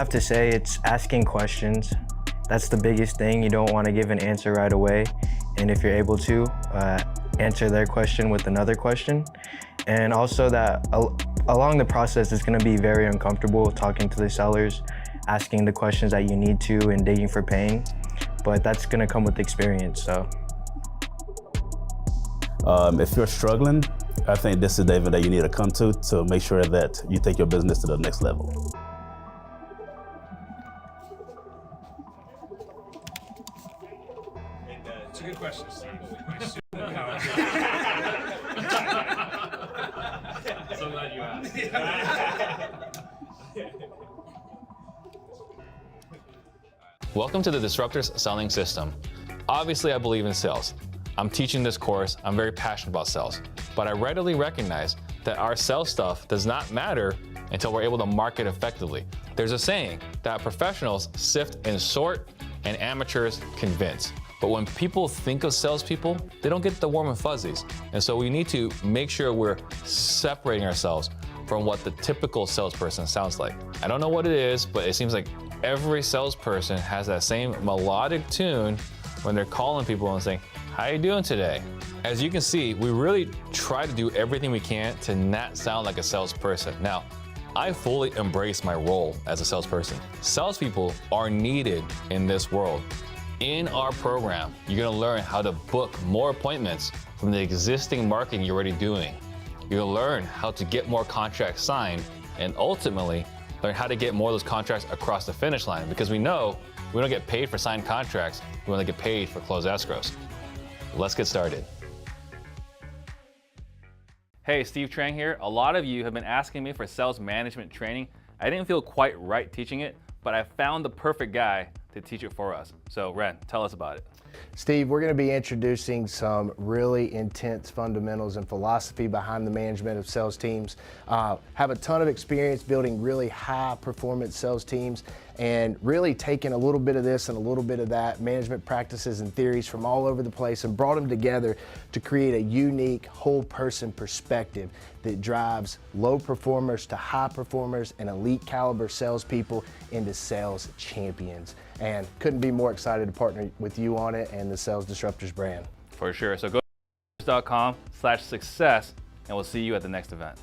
I have to say it's asking questions. That's the biggest thing. You don't want to give an answer right away. And if you're able to, answer their question with another question. And also that along the process, it's going to be very uncomfortable talking to the sellers, asking the questions that you need to and digging for pain. But that's going to come with experience, so. If you're struggling, I think this is the event that you need to come to make sure that you take your business to the next level. It's a good question, Steve. So glad you asked. Welcome to the Disruptors Selling System. Obviously, I believe in sales. I'm teaching this course. I'm very passionate about sales, but I readily recognize that our sales stuff does not matter until we're able to market effectively. There's a saying that professionals sift and sort and amateurs convince. But when people think of salespeople, they don't get the warm and fuzzies. And so we need to make sure we're separating ourselves from what the typical salesperson sounds like. I don't know what it is, but it seems like every salesperson has that same melodic tune when they're calling people and saying, "How you doing today?" As you can see, we really try to do everything we can to not sound like a salesperson. Now, I fully embrace my role as a salesperson. Salespeople are needed in this world. In our program, you're gonna learn how to book more appointments from the existing marketing you're already doing. You'll learn how to get more contracts signed and ultimately learn how to get more of those contracts across the finish line, because we know we don't get paid for signed contracts, we only get paid for closed escrows. Let's get started. Hey, Steve Trang here. A lot of you have been asking me for sales management training. I didn't feel quite right teaching it, but I found the perfect guy to teach it for us. So Ren, tell us about it. Steve, we're going to be introducing some really intense fundamentals and philosophy behind the management of sales teams. Have a ton of experience building really high performance sales teams and really taking a little bit of this and a little bit of that, management practices and theories from all over the place, and brought them together to create a unique whole person perspective that drives low performers to high performers and elite caliber salespeople into sales champions. And couldn't be more excited to partner with you on it and the Sales Disruptors brand. For sure. So go to .com/success and we'll see you at the next event.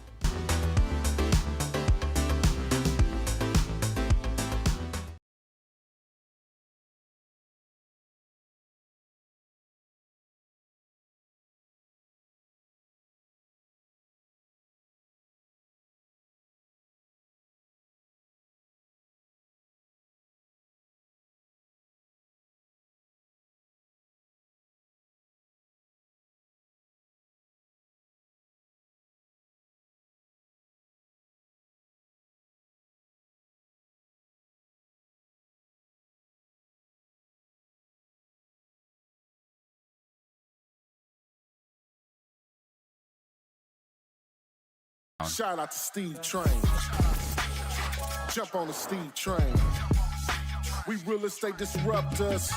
Shout out to Steve Trang. Jump on the Steve Trang. We real estate disruptors.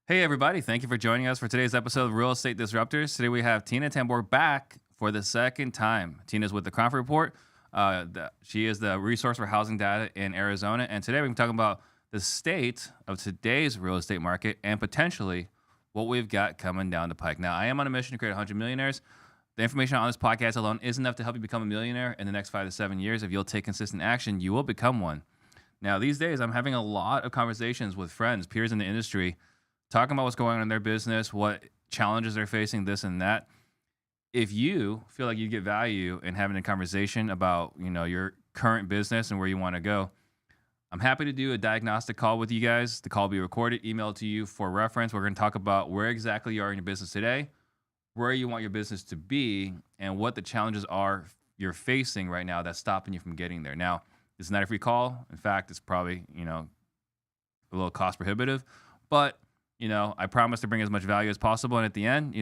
Hey everybody, thank you for joining us for today's episode of Real Estate Disruptors. Today we have Tina Tamborg back for the second time. Tina's with the Crawford Report. She is the resource for housing data in Arizona. And today we're talking about the state of today's real estate market and potentially what we've got coming down the pike. Now, I am on a mission to create 100 millionaires. The information on this podcast alone isn't enough to help you become a millionaire in the next 5 to 7 years. If you'll take consistent action, you will become one. Now, these days, I'm having a lot of conversations with friends, peers in the industry, talking about what's going on in their business, what challenges they're facing, this and that. If you feel like you get value in having a conversation about, your current business and where you want to go, I'm happy to do a diagnostic call with you guys. The call will be recorded, emailed to you for reference. We're going to talk about where exactly you are in your business today, where you want your business to be, and what the challenges are you're facing right now that's stopping you from getting there. Now, it's not a free call. In fact, it's probably, a little cost prohibitive, but, I promise to bring as much value as possible. And at the end,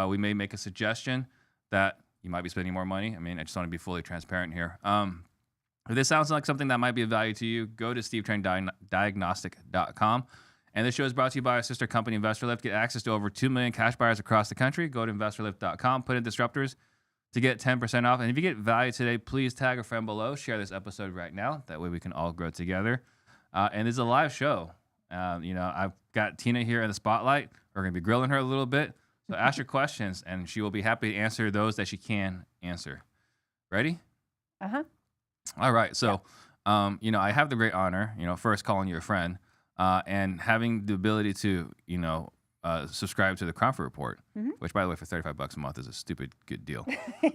we may make a suggestion that you might be spending more money. I just want to be fully transparent here. If this sounds like something that might be of value to you, go to stevetrangdiagnostic.com. And this show is brought to you by our sister company, InvestorLift. Get access to over 2 million cash buyers across the country. Go to InvestorLift.com, put in Disruptors. to get 10% off. And if you get value today, please tag a friend below. Share this episode right now. That way we can all grow together. And it's a live show. I've got Tina here in the spotlight. We're going to be grilling her a little bit. So ask your questions, and she will be happy to answer those that she can answer. Ready? Uh-huh. All right. So, I have the great honor, first calling you a friend, and having the ability to, subscribe to the Cromford Report, which, by the way, for $35 a month is a stupid good deal.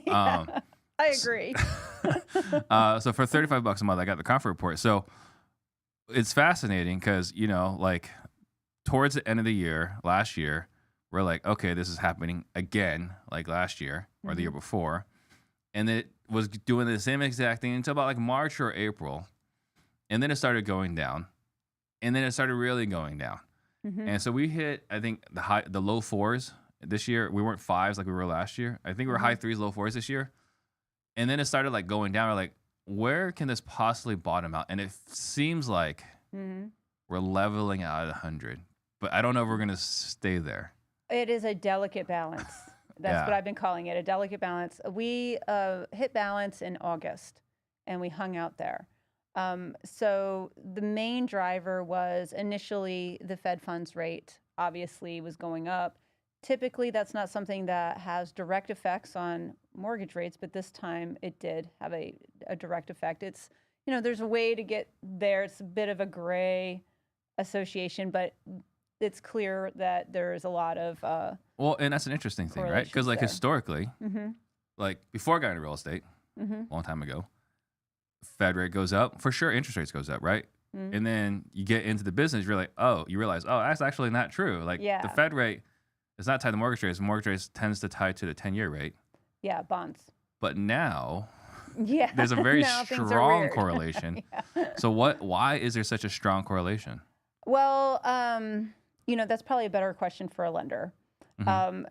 I agree. So for $35 a month, I got the Cromford Report. So it's fascinating because, towards the end of the year, last year, we're like, okay, this is happening again, like last year or the year before. And it was doing the same exact thing until about like March or April. And then it started going down. And then it started really going down. And so we hit, I think, the low fours this year. We weren't fives like we were last year. I think we were high threes, low fours this year. And then it started like going down. We're like, where can this possibly bottom out? And it seems like we're leveling out at 100. But I don't know if we're going to stay there. It is a delicate balance. That's what I've been calling it, a delicate balance. We hit balance in August, and we hung out there. So the main driver was initially the Fed funds rate obviously was going up. Typically, that's not something that has direct effects on mortgage rates, but this time it did have a direct effect. It's, there's a way to get there. It's a bit of a gray association, but it's clear that there's a lot of well, and that's an interesting thing, right? Because like historically, like before I got into real estate, a long time ago, Fed rate goes up, for sure interest rates goes up, right? And then you get into the business, you're like, you realize, that's actually not true. Like the Fed rate is not tied to mortgage rates. Mortgage rates tends to tie to the 10-year rate. Yeah, bonds. But now there's a very strong correlation. So why is there such a strong correlation? Well, that's probably a better question for a lender.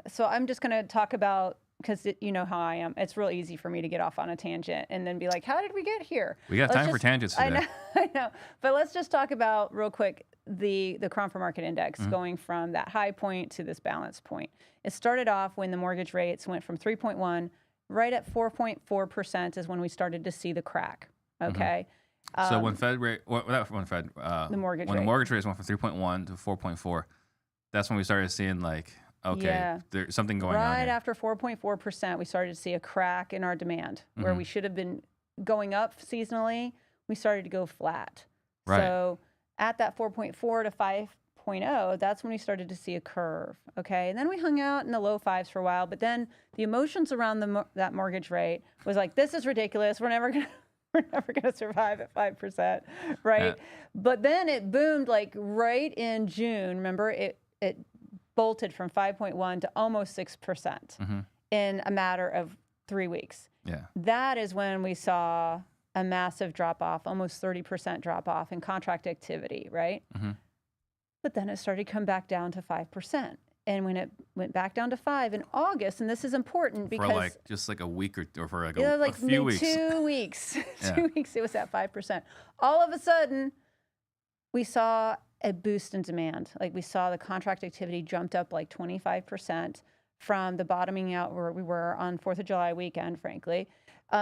So I'm just going to talk about, because you know how I am. It's real easy for me to get off on a tangent and then be like, how did we get here? We got time for tangents today. I know. But let's just talk about real quick the Cromford Market Index going from that high point to this balance point. It started off when the mortgage rates went from 3.1 right at 4.4% is when we started to see the crack. Okay. So when Fed rate, the mortgage rates went from 3.1 to 4.4, that's when we started seeing like, there's something going on Right here. after 4.4%, we started to see a crack in our demand where we should have been going up seasonally. We started to go flat. Right. So at that 4.4 to 5.0, that's when we started to see a curve. Okay. And then we hung out in the low fives for a while, but then the emotions around that mortgage rate was like, this is ridiculous. We're never going to survive at 5%, right? Yeah. But then it boomed like right in June. Remember, it bolted from 5.1 to almost 6% in a matter of 3 weeks. Yeah. That is when we saw a massive drop-off, almost 30% drop-off in contract activity, right? But then it started to come back down to 5%. And when it went back down to 5 in August, and this is important because... For like just like a week or for like a few weeks. 2 weeks. 2 weeks, it was at 5%. All of a sudden, we saw a boost in demand. Like we saw the contract activity jumped up like 25% from the bottoming out where we were on 4th of July weekend, frankly.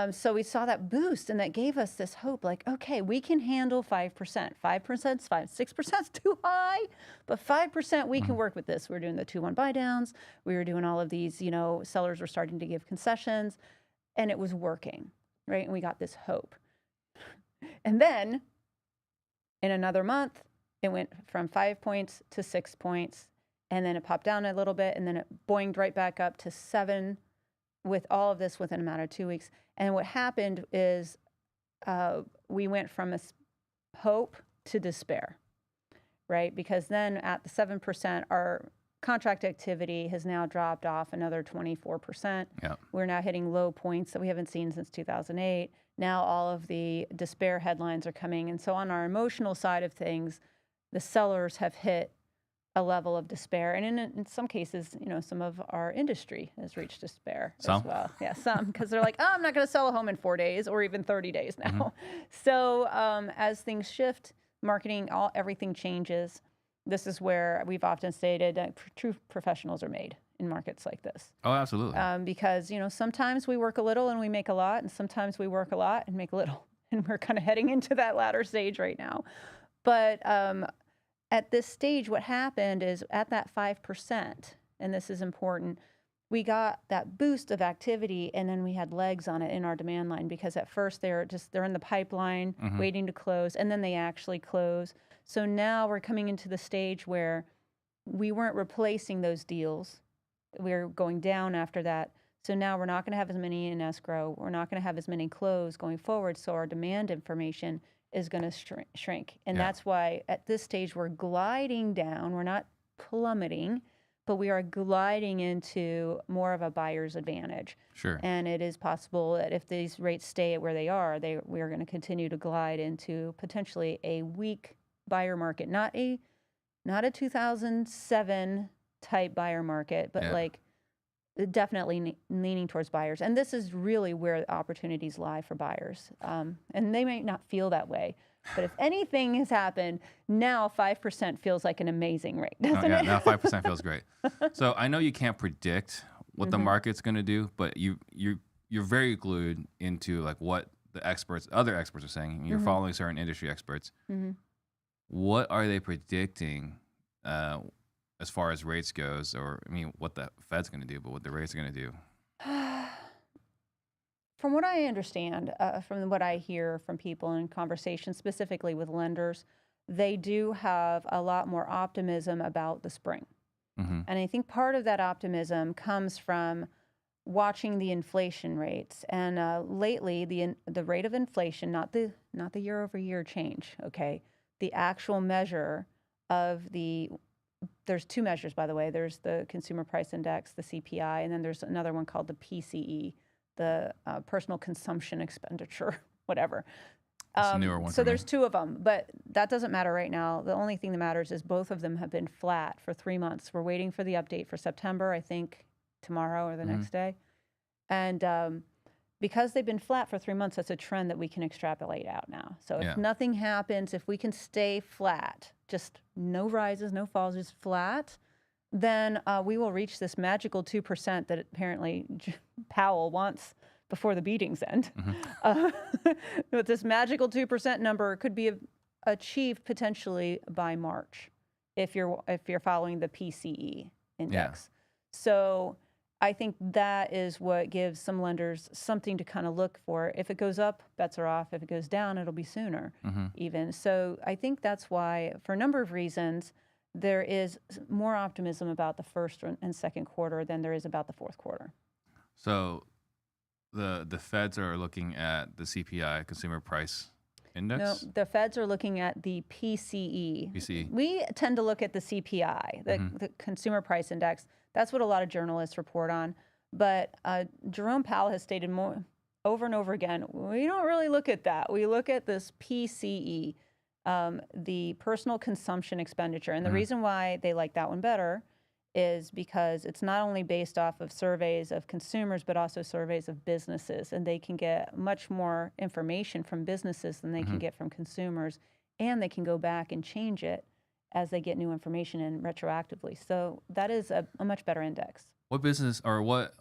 So we saw that boost, and that gave us this hope, like, okay, we can handle 5%. 5%'s fine. 6%'s too high, but 5% we can work with this. We were doing the 2-1 buy downs. We were doing all of these, sellers were starting to give concessions, and it was working, right? And we got this hope. And then in another month, it went from 5 points to 6 points, and then it popped down a little bit, and then it boinged right back up to 7 with all of this within a matter of 2 weeks. And what happened is we went from hope to despair, right? Because then at the 7%, our contract activity has now dropped off another 24%. Yeah. We're now hitting low points that we haven't seen since 2008. Now all of the despair headlines are coming. And so on our emotional side of things, the sellers have hit a level of despair. And in some cases, some of our industry has reached despair as well. Yeah, some, because they're like, I'm not going to sell a home in 4 days or even 30 days now. So as things shift, marketing, everything changes. This is where we've often stated that true professionals are made. in markets like this. Oh, absolutely. Because, sometimes we work a little and we make a lot, and sometimes we work a lot and make a little. And we're kind of heading into that latter stage right now. But at this stage, what happened is at that 5%, and this is important, we got that boost of activity, and then we had legs on it in our demand line, because at first they're in the pipeline waiting to close, and then they actually close. So now we're coming into the stage where we weren't replacing those deals. We're going down after that. So now we're not going to have as many in escrow. We're not going to have as many close going forward. So our demand information is going to shrink. And that's why at this stage we're gliding down. We're not plummeting, but we are gliding into more of a buyer's advantage. Sure. And it is possible that if these rates stay at where they are, we are going to continue to glide into potentially a weak buyer market, not a 2007 type buyer market, but like definitely leaning towards buyers. And this is really where the opportunities lie for buyers. And they may not feel that way, but if anything has happened, now 5% feels like an amazing rate, doesn't it? Now 5% feels great. So I know you can't predict what the market's going to do, but you're very glued into like what the other experts are saying. You're following certain industry experts. What are they predicting as far as rates goes, or what the Fed's going to do, but what the rates are going to do? From what I understand, from what I hear from people in conversations, specifically with lenders, they do have a lot more optimism about the spring. And I think part of that optimism comes from watching the inflation rates. And lately, the rate of inflation, not the year-over-year change, okay, the actual measure of there's two measures, by the way. There's the Consumer Price Index, the CPI, and then there's another one called the PCE, the Personal Consumption Expenditure, whatever. That's a newer one. So there's two of them, but that doesn't matter right now. The only thing that matters is both of them have been flat for 3 months. We're waiting for the update for September, I think tomorrow or the next day. And because they've been flat for 3 months, that's a trend that we can extrapolate out now. So if nothing happens, if we can stay flat, just no rises, no falls, just flat, then we will reach this magical 2% that apparently Powell wants before the beatings end. But this magical 2% number could be achieved potentially by March if you're following the PCE index. So I think that is what gives some lenders something to kind of look for. If it goes up, bets are off. If it goes down, it'll be sooner even. So I think that's why, for a number of reasons, there is more optimism about the first and second quarter than there is about the fourth quarter. So the Feds are looking at the CPI, Consumer Price Index? No, the Feds are looking at the PCE. PCE. We tend to look at the CPI, the Consumer Price Index. That's what a lot of journalists report on. But Jerome Powell has stated more over and over again, we don't really look at that. We look at this PCE, the Personal Consumption Expenditure. And the reason why they like that one better is because it's not only based off of surveys of consumers, but also surveys of businesses. And they can get much more information from businesses than they can get from consumers. And they can go back and change it as they get new information in retroactively. So that is a much better index. What business or what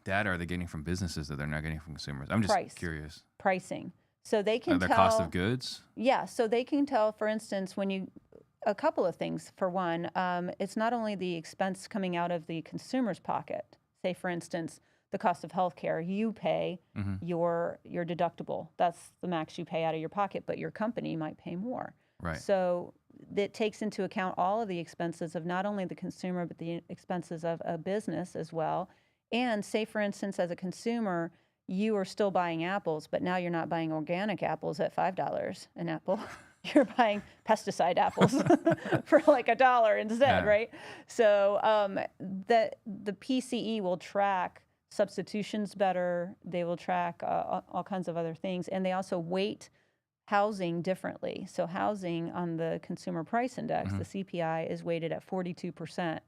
data are they getting from businesses that they're not getting from consumers? I'm just curious. Pricing. So they can their tell. Cost of goods? Yeah. So they can tell, for instance, a couple of things. For one, it's not only the expense coming out of the consumer's pocket. Say, for instance, the cost of healthcare. You pay your deductible. That's the max you pay out of your pocket, but your company might pay more. Right. So it takes into account all of the expenses of not only the consumer, but the expenses of a business as well. And say, for instance, as a consumer, you are still buying apples, but now you're not buying organic apples at $5 an apple. You're buying pesticide apples for like $1 instead, right? So the PCE will track substitutions better. They will track all kinds of other things. And they also weight housing differently. So housing on the Consumer Price Index, the CPI, is weighted at 42%.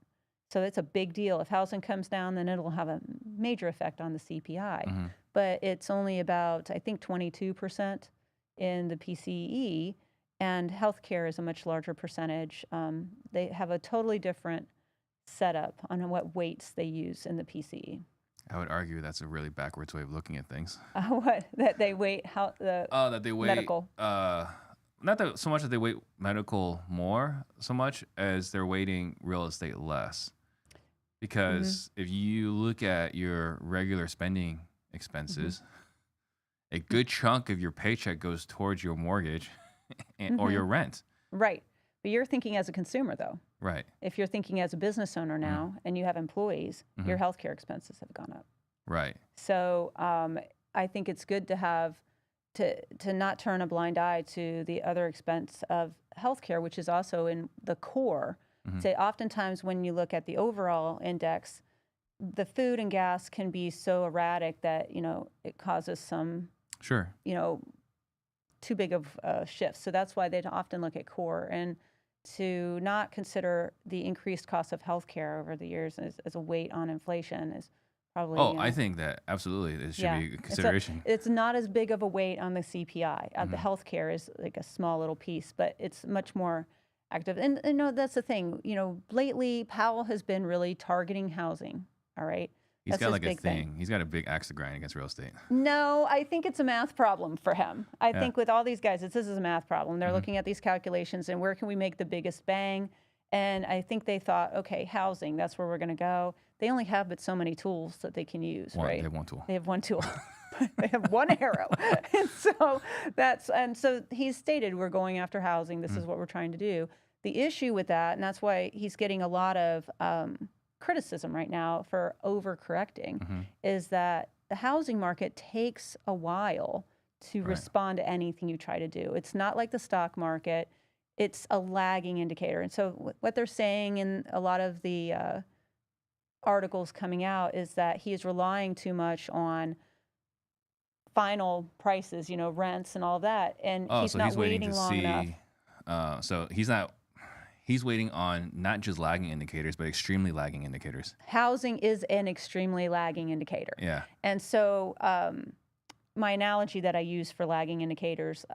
So it's a big deal. If housing comes down, then it'll have a major effect on the CPI. But it's only about, I think, 22% in the PCE. And healthcare is a much larger percentage. They have a totally different setup on what weights they use in the PCE. I would argue that's a really backwards way of looking at things. What? That they weight how the That they weight medical. Not that so much that they weight medical more, so much as they're weighting real estate less. Because if you look at your regular spending expenses, a good chunk of your paycheck goes towards your mortgage or your rent. Right. But you're thinking as a consumer, though. Right. If you're thinking as a business owner now and you have employees, your healthcare expenses have gone up. Right. So I think it's good to have to not turn a blind eye to the other expense of healthcare, which is also in the core. Say oftentimes when you look at the overall index, the food and gas can be so erratic that, you know, it causes some, Sure. you know, too big of shifts. So that's why they often look at core, and to not consider the increased cost of healthcare over the years as a weight on inflation is probably. Oh, I think that absolutely it should be a consideration. It's not as big of a weight on the CPI. The healthcare is like a small little piece, but it's much more active. And you know, that's the thing. You know, lately Powell has been really targeting housing. All right. He's That's got his like a big thing. He's got a big axe to grind against real estate. No, I think it's a math problem for him. I think with all these guys, this is a math problem. They're looking at these calculations and where can we make the biggest bang? And I think they thought, okay, housing, that's where we're going to go. They only have but so many tools that they can use, right? They have one tool. They have one tool. They have one arrow. And so he's stated, we're going after housing. This is what we're trying to do. The issue with that, and that's why he's getting a lot of criticism right now for overcorrecting, is that the housing market takes a while to respond to anything you try to do. It's not like the stock market. It's a lagging indicator. And so what they're saying in a lot of the articles coming out is that he is relying too much on final prices, you know, rents and all that. And he's not waiting long enough. So he's waiting on not just lagging indicators, but extremely lagging indicators. Housing is an extremely lagging indicator. Yeah. And so my analogy that I use for lagging indicators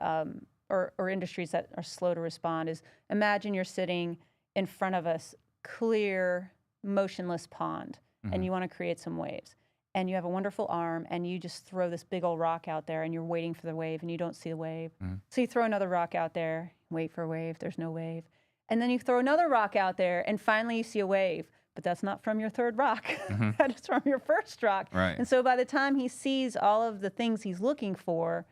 or industries that are slow to respond is, imagine you're sitting in front of a clear, motionless pond, and you want to create some waves. And you have a wonderful arm, and you just throw this big old rock out there, and you're waiting for the wave, and you don't see the wave. So you throw another rock out there, wait for a wave, there's no wave. And then you throw another rock out there, and finally you see a wave. But that's not from your third rock. That is from your first rock. Right. And so by the time he sees all of the things he's looking for,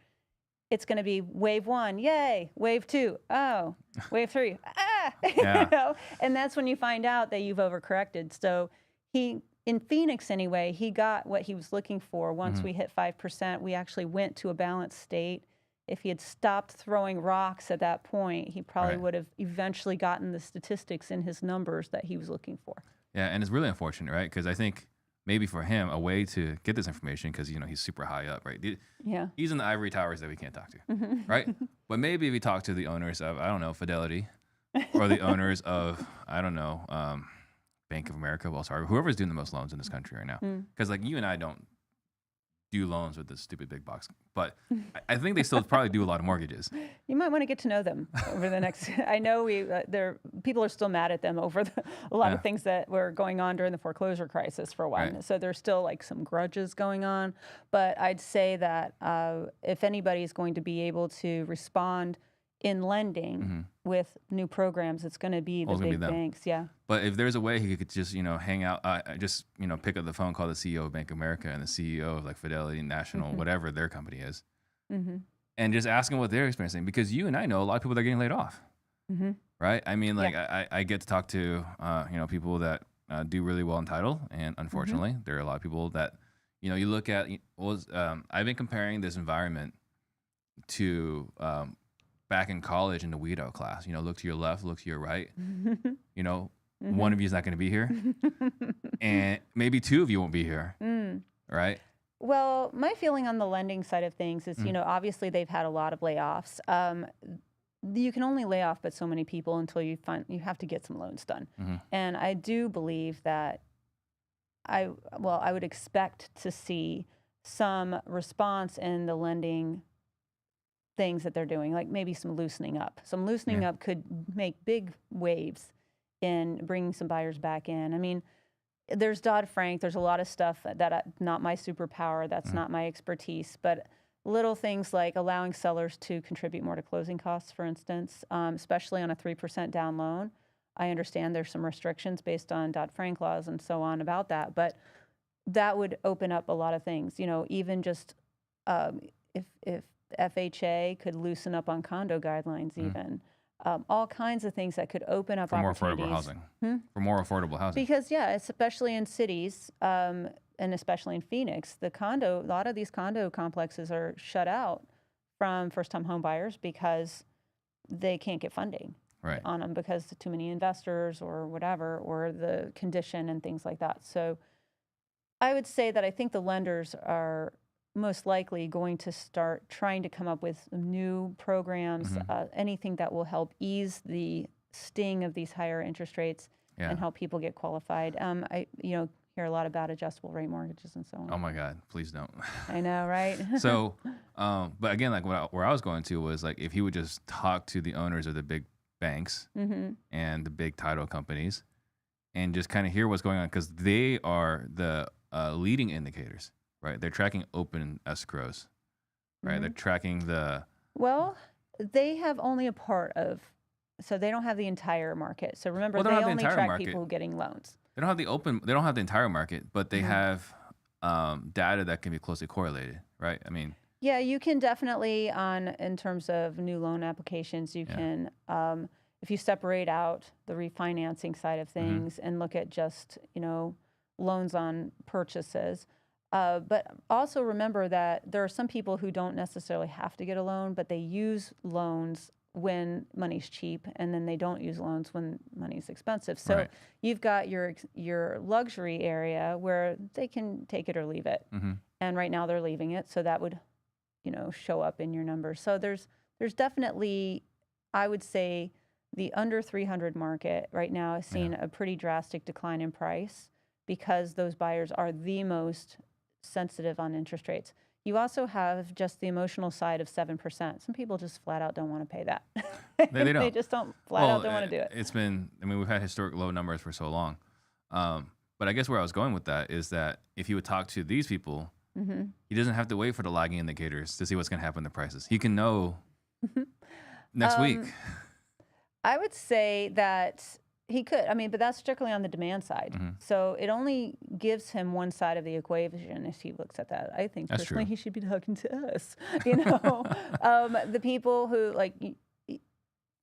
it's going to be wave one, yay. Wave two, oh. Wave three, ah. Yeah. You know? And that's when you find out that you've overcorrected. So he, in Phoenix anyway, he got what he was looking for. Once we hit 5%, we actually went to a balanced state. If he had stopped throwing rocks at that point, he probably would have eventually gotten the statistics in his numbers that he was looking for. Yeah, and it's really unfortunate, right? Because I think maybe for him, a way to get this information, because, you know, he's super high up, right? Yeah. He's in the ivory towers that we can't talk to, right? But maybe if we talk to the owners of, I don't know, Fidelity, or the owners of, I don't know, Bank of America, Wells Fargo, whoever's doing the most loans in this country right now. Because, like, you and I don't do loans with this stupid big box, but I think they still probably do a lot of mortgages. You might want to get to know them over the next. I know people are still mad at them over a lot of things that were going on during the foreclosure crisis for a while. Right. So there's still like some grudges going on. But I'd say that if anybody is going to be able to respond in lending with new programs, it's going to be the big banks. Yeah. But if there's a way he could just, you know, hang out, just, you know, pick up the phone, call the CEO of Bank of America and the CEO of like Fidelity National, whatever their company is, and just ask them what they're experiencing. Because you and I know a lot of people that are getting laid off, right? I mean, like I get to talk to, you know, people that do really well in title, and unfortunately, there are a lot of people that, you know, you look at. I've been comparing this environment to back in college in the weed out class. You know, look to your left, look to your right. You know, one of you is not going to be here, and maybe two of you won't be here, right? Well, my feeling on the lending side of things is, you know, obviously they've had a lot of layoffs. You can only lay off but so many people until you have to get some loans done. And I do believe that I would expect to see some response in the lending things that they're doing, like maybe some loosening up. Some loosening up could make big waves in bringing some buyers back in. I mean, there's Dodd-Frank. There's a lot of stuff that not my superpower. That's not my expertise. But little things like allowing sellers to contribute more to closing costs, for instance, especially on a 3% down loan. I understand there's some restrictions based on Dodd-Frank laws and so on about that, but that would open up a lot of things. You know, even just if FHA could loosen up on condo guidelines, even all kinds of things that could open up For more opportunities. affordable housing. For more affordable housing. Because especially in cities, and especially in Phoenix, a lot of these condo complexes are shut out from first-time home buyers because they can't get funding on them because too many investors or whatever, or the condition and things like that. So I would say that I think the lenders are most likely going to start trying to come up with new programs, anything that will help ease the sting of these higher interest rates and help people get qualified. I hear a lot about adjustable rate mortgages and so on. Oh my God, please don't. I know, right? So, but again, like where I was going to was like if he would just talk to the owners of the big banks and the big title companies and just kind of hear what's going on, because they are the leading indicators, right? They're tracking open escrows, right? They're tracking the... Well, they have only a part of, so they don't have the entire market. So remember, they only track people getting loans. They don't have they don't have the entire market, but they have data that can be closely correlated, right? I mean... Yeah, you can definitely in terms of new loan applications, you can, if you separate out the refinancing side of things and look at just, loans on purchases. But also remember that there are some people who don't necessarily have to get a loan, but they use loans when money's cheap, and then they don't use loans when money's expensive. So you've got your luxury area where they can take it or leave it. And right now they're leaving it, so that would show up in your numbers. So there's definitely, I would say, the under 300 market right now is seeing a pretty drastic decline in price because those buyers are the most sensitive on interest rates. You also have just the emotional side of 7%. Some people just flat out don't want to pay that. They don't. They just don't flat out don't want to do it. It's been, we've had historic low numbers for so long. But I guess where I was going with that is that if you would talk to these people, he doesn't have to wait for the lagging indicators to see what's going to happen to prices. He can know next week. I would say that he could. But that's strictly on the demand side. So it only gives him one side of the equation if he looks at that. I think that's personally true. He should be talking to us. The people who,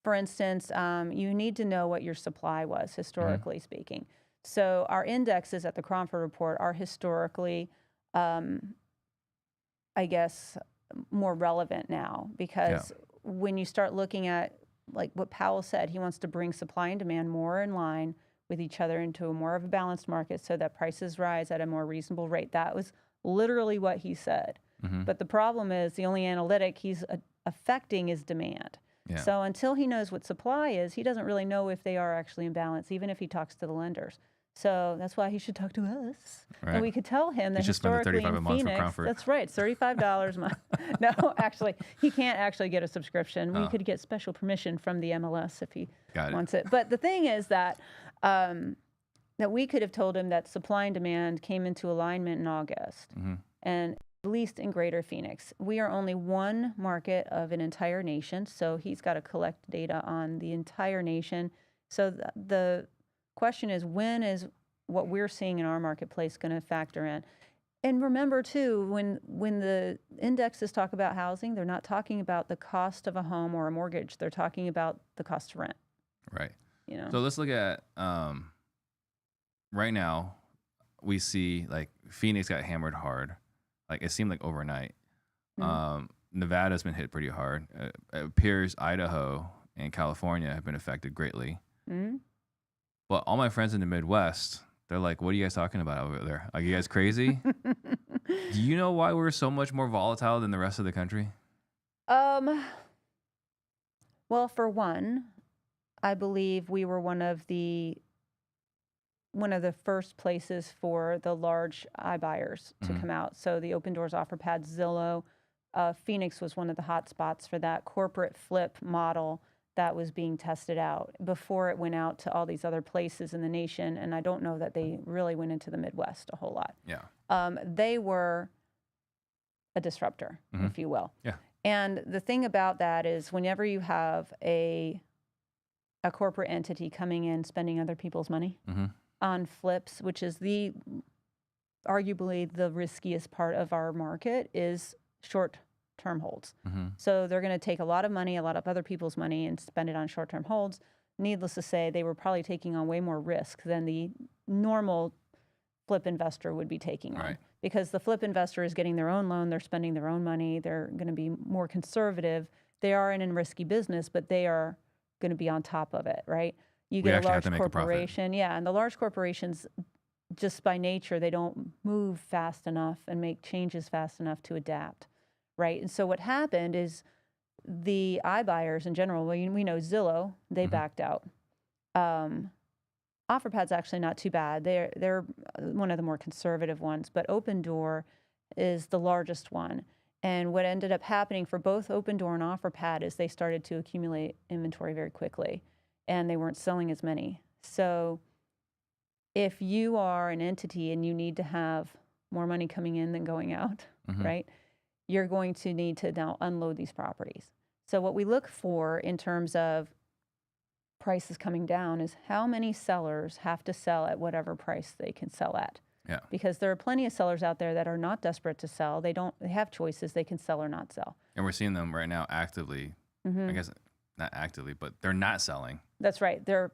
for instance, you need to know what your supply was historically speaking. So our indexes at the Cromford Report are historically, I guess, more relevant now because when you start looking at like what Powell said, he wants to bring supply and demand more in line with each other into a more of a balanced market so that prices rise at a more reasonable rate. That was literally what he said. But the problem is the only analytic he's affecting is demand. So until he knows what supply is, he doesn't really know if they are actually in balance, even if he talks to the lenders. So that's why he should talk to us. And we could tell him that historically in Phoenix, that's right, $35 a month. No, actually, he can't actually get a subscription. We could get special permission from the MLS if he wants it. But the thing is that that we could have told him that supply and demand came into alignment in August, and at least in Greater Phoenix. We are only one market of an entire nation, so he's got to collect data on the entire nation. So the question is, when is what we're seeing in our marketplace going to factor in? And remember too, when the indexes talk about housing, they're not talking about the cost of a home or a mortgage. They're talking about the cost to rent. Right. So let's look at right now. We see like Phoenix got hammered hard. Like it seemed like overnight. Nevada's been hit pretty hard. It appears Idaho and California have been affected greatly. But all my friends in the Midwest, they're like, what are you guys talking about over there? Are you guys crazy? Do you know why we're so much more volatile than the rest of the country? Well, for one, I believe we were one of the first places for the large iBuyers to come out. So the Open Doors offer pad, Zillow, Phoenix was one of the hot spots for that corporate flip model that was being tested out before it went out to all these other places in the nation. And I don't know that they really went into the Midwest a whole lot. Yeah. They were a disruptor, if you will. Yeah. And the thing about that is whenever you have a corporate entity coming in, spending other people's money on flips, which is arguably the riskiest part of our market, is short-term holds. So they're going to take a lot of money, a lot of other people's money, and spend it on short-term holds. Needless to say, they were probably taking on way more risk than the normal flip investor would be taking on. Right. Because the flip investor is getting their own loan, they're spending their own money, they're going to be more conservative. They are in a risky business, but they are going to be on top of it, right? You get a large corporation, and the large corporations, just by nature, they don't move fast enough and make changes fast enough to adapt, right? And so what happened is the iBuyers in general, we know Zillow, they backed out. OfferPad's actually not too bad. They're one of the more conservative ones, but Opendoor is the largest one. And what ended up happening for both Opendoor and OfferPad is they started to accumulate inventory very quickly, and they weren't selling as many. So if you are an entity and you need to have more money coming in than going out, right, you're going to need to now unload these properties. So what we look for in terms of prices coming down is how many sellers have to sell at whatever price they can sell at. Yeah. Because there are plenty of sellers out there that are not desperate to sell. They have choices. They can sell or not sell. And we're seeing them right now actively. I guess not actively, but they're not selling. That's right. You're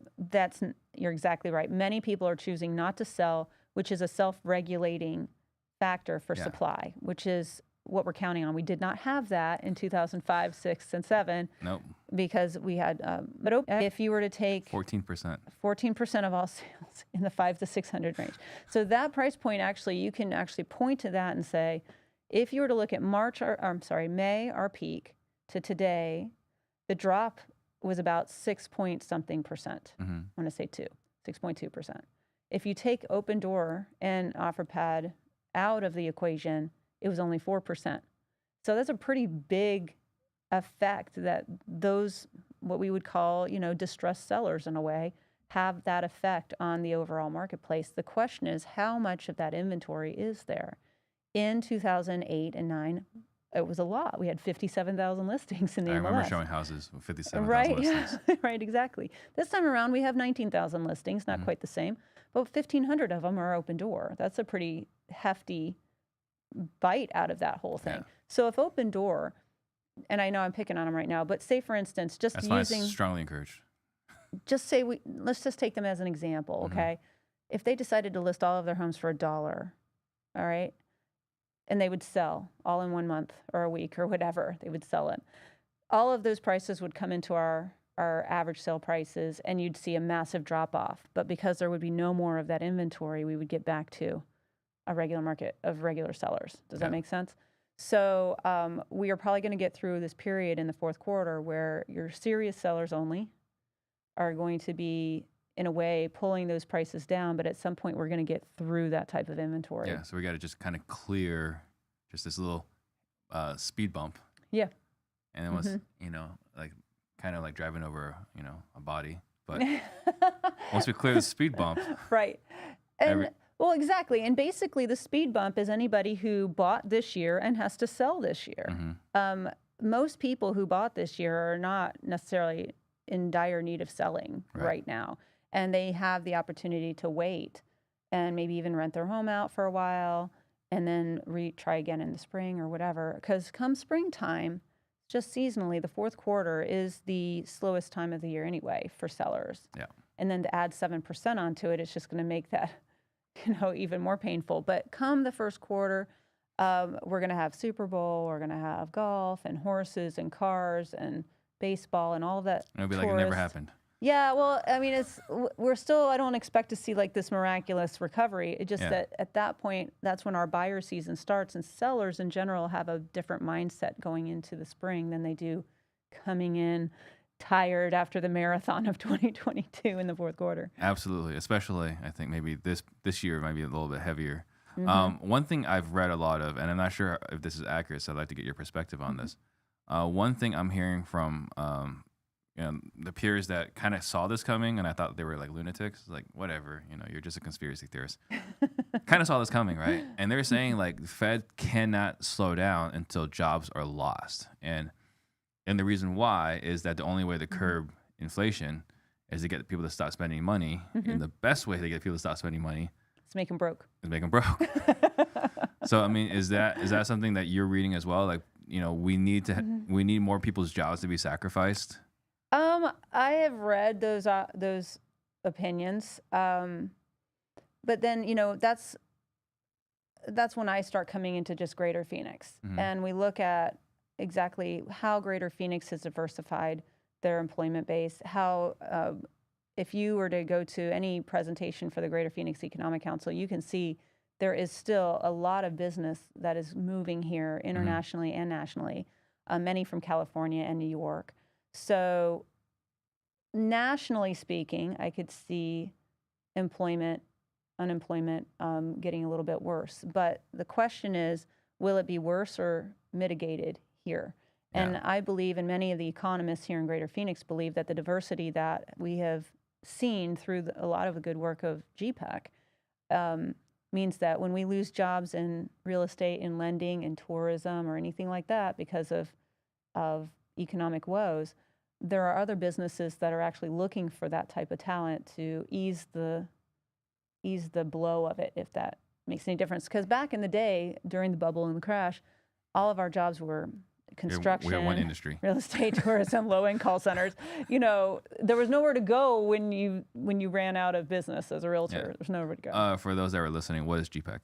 exactly right. Many people are choosing not to sell, which is a self-regulating factor for supply, which is what we're counting on. We did not have that in 2005, 6, and 7. Nope. Because we had, but if you were to take 14% of all sales in the 5 to 600 range. So that price point, actually, you can actually point to that and say, if you were to look at May, our peak, to today, the drop was about 6-point-something%. I want to say 6.2%. If you take Opendoor and OfferPad out of the equation, it was only 4%. So that's a pretty big effect that those, what we would call, distressed sellers in a way, have that effect on the overall marketplace. The question is, how much of that inventory is there? In 2008 and 9, it was a lot. We had 57,000 listings in the MLS. I remember showing houses with 57,000 listings. Right, exactly. This time around, we have 19,000 listings, not quite the same, but 1,500 of them are Opendoor. That's a pretty hefty bite out of that whole thing. So if Opendoor, and I know I'm picking on them right now, but say for instance, just That's using, why I strongly encourage. Just say let's just take them as an example, okay? If they decided to list all of their homes for $1, all right, and they would sell all in 1 month or a week or whatever, they would sell it. All of those prices would come into our average sale prices, and you'd see a massive drop off. But because there would be no more of that inventory, we would get back to a regular market of regular sellers. Does that make sense? So we are probably going to get through this period in the fourth quarter where your serious sellers only are going to be, in a way, pulling those prices down. But at some point, we're going to get through that type of inventory. Yeah, so we got to just kind of clear just this little speed bump. Yeah. And it was, kind of like driving over, a body. But once we clear the speed bump. Right. And well, exactly. And basically, the speed bump is anybody who bought this year and has to sell this year. Most people who bought this year are not necessarily in dire need of selling right now. And they have the opportunity to wait and maybe even rent their home out for a while and then try again in the spring or whatever. Because come springtime, just seasonally, the fourth quarter is the slowest time of the year anyway for sellers. Yeah. And then to add 7% onto it, it's just going to make that even more painful. But come the first quarter, we're going to have Super Bowl, we're going to have golf and horses and cars and baseball and all of that. It'll be like it never happened. Yeah, well, I mean, we're still, I don't expect to see like this miraculous recovery. It just that at that point, that's when our buyer season starts, and sellers in general have a different mindset going into the spring than they do coming in tired after the marathon of 2022 in the fourth quarter. Absolutely. Especially, I think maybe this year might be a little bit heavier. One thing I've read a lot of, and I'm not sure if this is accurate, so I'd like to get your perspective on this. One thing I'm hearing from the peers that kind of saw this coming, and I thought they were like lunatics, like whatever, you're just a conspiracy theorist. Kind of saw this coming, right? And they're saying like the Fed cannot slow down until jobs are lost, and the reason why is that the only way to curb inflation is to get people to stop spending money, and the best way to get people to stop spending money It's make them broke. is make them broke. So I mean, is that something that you're reading as well? Like, we need more people's jobs to be sacrificed. I have read those opinions, but then that's when I start coming into just Greater Phoenix, and we look at exactly how Greater Phoenix has diversified their employment base. How if you were to go to any presentation for the Greater Phoenix Economic Council, you can see there is still a lot of business that is moving here internationally and nationally, many from California and New York. So nationally speaking, I could see unemployment getting a little bit worse. But the question is, will it be worse or mitigated here? And I believe, and many of the economists here in Greater Phoenix believe, that the diversity that we have seen through a lot of the good work of GPEC means that when we lose jobs in real estate and lending and tourism or anything like that because of economic woes, there are other businesses that are actually looking for that type of talent to ease the blow of it, if that makes any difference. Because back in the day, during the bubble and the crash, all of our jobs were construction, we are one industry. real estate, tourism, low-end call centers. There was nowhere to go when you ran out of business as a realtor. There's nowhere to go. For those that were listening, what is GPEC?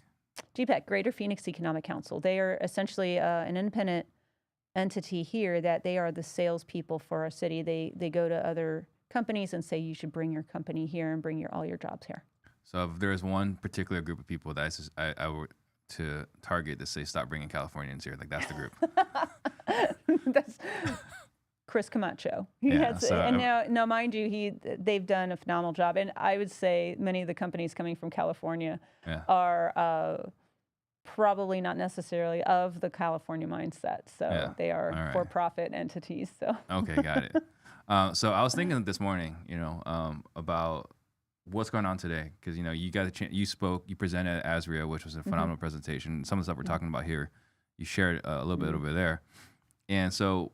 GPEC, Greater Phoenix Economic Council. They are essentially an independent entity here that they are the salespeople for our city. They go to other companies and say, you should bring your company here and bring all your jobs here. So if there's one particular group of people that I would to target to say, stop bringing Californians here, like that's the group. That's Chris Camacho. Now, mind you, they've done a phenomenal job. And I would say many of the companies coming from California are probably not necessarily of the California mindset. So they are for-profit entities. So okay, got it. So I was thinking this morning, about what's going on today, because you got a chance, you presented at ASRIA, which was a phenomenal presentation. Some of the stuff we're talking about here, you shared a little bit over there. And so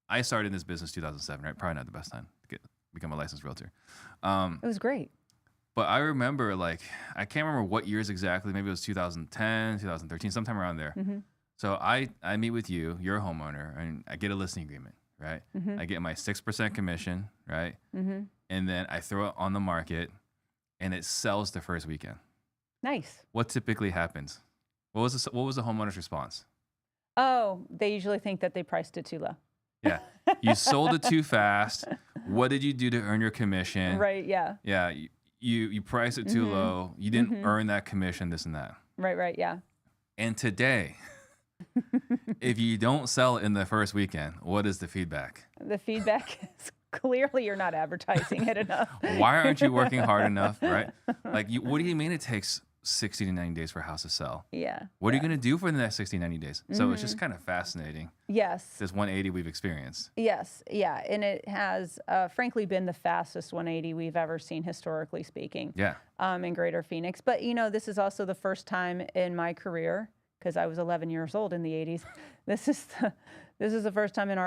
I started in this business 2007, right? Probably not the best time to become a licensed realtor. It was great. But I remember, I can't remember what years exactly. Maybe it was 2010, 2013, sometime around there. So I meet with you, you're a homeowner, and I get a listing agreement, right? I get my 6% commission, right? And then I throw it on the market, and it sells the first weekend. Nice. What typically happens? What was the homeowner's response? Oh, they usually think that they priced it too low. Yeah. You sold it too fast. What did you do to earn your commission? Right, yeah. Yeah, you priced it too low. You didn't earn that commission, this and that. Right, yeah. And today, if you don't sell it in the first weekend, what is the feedback? The feedback is clearly you're not advertising it enough. Why aren't you working hard enough, right? What do you mean it takes 60 to 90 days for a house to sell? Yeah. What are you going to do for the next 60, 90 days? So it's just kind of fascinating. Yes. This 180 we've experienced. Yes. Yeah. And it has, frankly, been the fastest 180 we've ever seen, historically speaking. Yeah. In Greater Phoenix. But, this is also the first time in my career, because I was 11 years old in the 80s. This is the first time in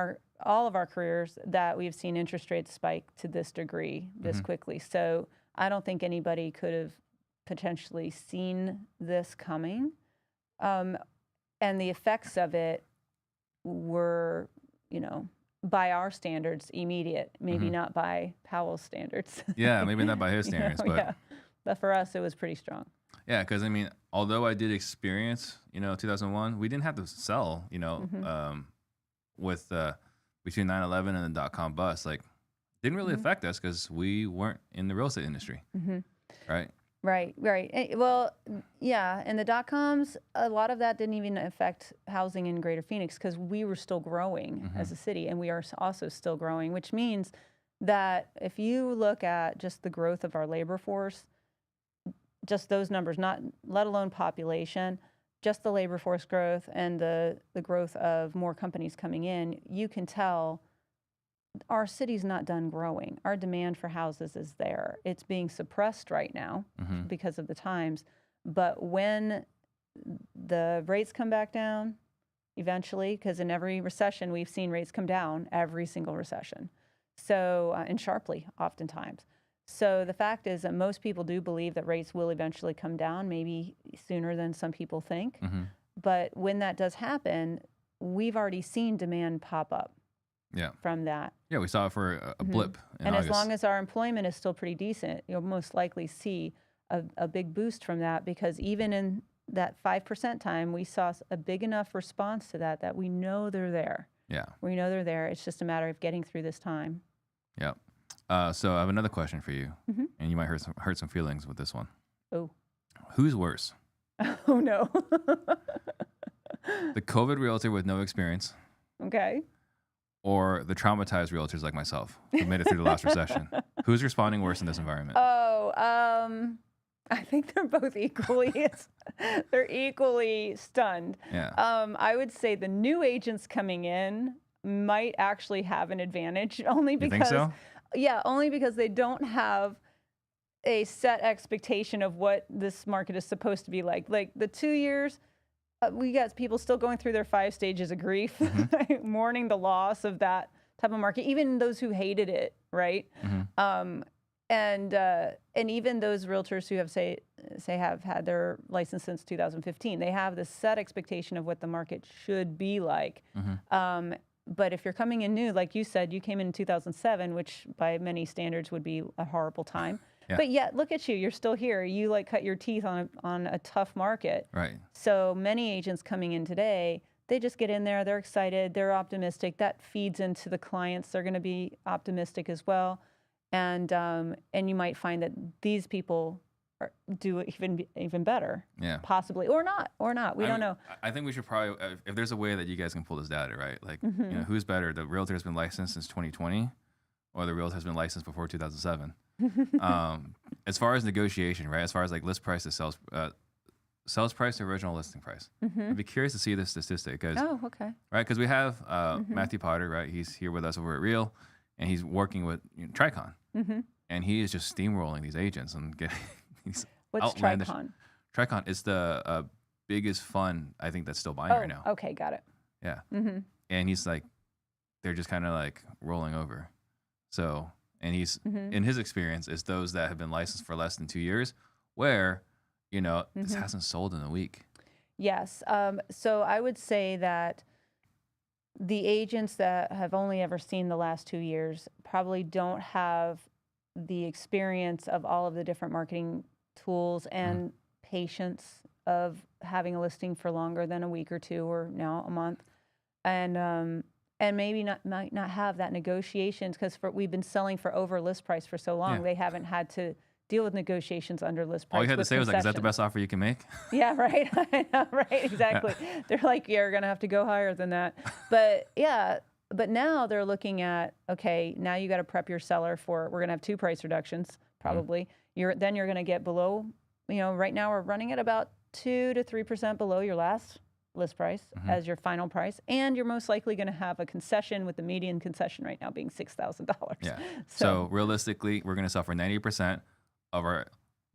all of our careers that we've seen interest rates spike to this degree, this quickly. So I don't think anybody could have potentially seen this coming. And the effects of it were, by our standards, immediate, maybe not by Powell's standards. Yeah, maybe not by his standards, but... Yeah. But for us, it was pretty strong. Yeah, because, although I did experience, 2001, we didn't have to sell, with between 9/11 and the dot-com bust, didn't really affect us because we weren't in the real estate industry, right? Right. Well, yeah, and the dot-coms, a lot of that didn't even affect housing in Greater Phoenix because we were still growing as a city, and we are also still growing, which means that if you look at just the growth of our labor force, just those numbers, not let alone population, just the labor force growth and the growth of more companies coming in, you can tell our city's not done growing. Our demand for houses is there. It's being suppressed right now because of the times. But when the rates come back down, eventually, because in every recession, we've seen rates come down every single recession. So, and sharply oftentimes. So the fact is that most people do believe that rates will eventually come down, maybe sooner than some people think. But when that does happen, we've already seen demand pop up from that. Yeah, we saw it for a blip in And August. as long as our employment is still pretty decent, you'll most likely see a big boost from that, because even in that 5% time, we saw a big enough response to that we know they're there. Yeah. We know they're there. It's just a matter of getting through this time. Yeah. So I have another question for you, and you might hurt some feelings with this one. Oh. Who's worse? Oh, no. The COVID realtor with no experience, Okay. or the traumatized realtors like myself who made it through the last recession? Who's responding worse in this environment? Oh, I think they're both equally, they're equally stunned. Yeah. I would say the new agents coming in might actually have an advantage, only because, You think so? Yeah, only because they don't have a set expectation of what this market is supposed to be like. Like the 2 years, we got people still going through their 5 stages of grief, mourning the loss of that type of market, even those who hated it, right? And even those realtors who have have had their license since 2015, they have this set expectation of what the market should be like. But if you're coming in new, like you said, you came in 2007, which by many standards would be a horrible time. Yeah. But yet, look at you, you're still here. You like cut your teeth on a tough market. Right. So many agents coming in today, they just get in there, they're excited, they're optimistic. That feeds into the clients. They're going to be optimistic as well. And you might find that these people do even better. Yeah. Possibly, or not. We don't know. I think we should probably, if there's a way that you guys can pull this data, right? Like, you know, who's better? The realtor has been licensed since 2020, or the realtor has been licensed before 2007? As far as negotiation, right? As far as like list price to sales price to original listing price. I'd be curious to see this statistic, because Okay. right, because we have Matthew Potter, right? He's here with us over at Real, and he's working with Tricon, and he is just steamrolling these agents and getting these What's outlandish. Tricon? Tricon is the biggest fund I think that's still buying right now. Okay, got it. Yeah, and he's like, they're just kind of like rolling over. So, and he's in his experience is those that have been licensed for less than 2 years, where this hasn't sold in a week. Yes. So I would say that the agents that have only ever seen the last 2 years probably don't have the experience of all of the different marketing tools and patience of having a listing for longer than a week or two, or now a month, and maybe might not have that negotiations, because we've been selling for over list price for so long. Yeah. They haven't had to deal with negotiations under list price. All you had to with say was like, "Is that the concessions. best offer you can make?" Yeah, right. I know, right, exactly. They're like, you're going to have to go higher than that. But yeah, but now they're looking at, okay, now you got to prep your seller for, we're going to have 2 price reductions probably. Then you're going to get below, right now we're running at about 2 to 3% below your last list price as your final price. And you're most likely going to have a concession, with the median concession right now being $6,000. Yeah. So realistically, we're going to sell for 90% of our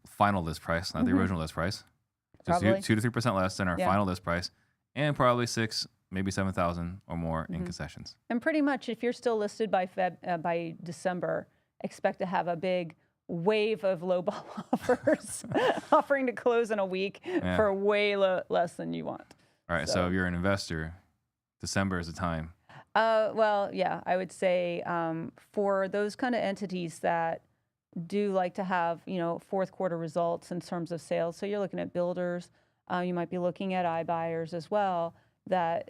final list price, not the original list price. Just Probably. 2 to 3% less than our Yeah. final list price, and probably 6, maybe 7,000 or more in concessions. And pretty much, if you're still listed by December, expect to have a big wave of lowball offers, offering to close in a week for way less than you want. All right. So if you're an investor, December is the time. Well, yeah, I would say for those kind of entities that do like to have, fourth quarter results in terms of sales. So you're looking at builders, you might be looking at iBuyers as well, that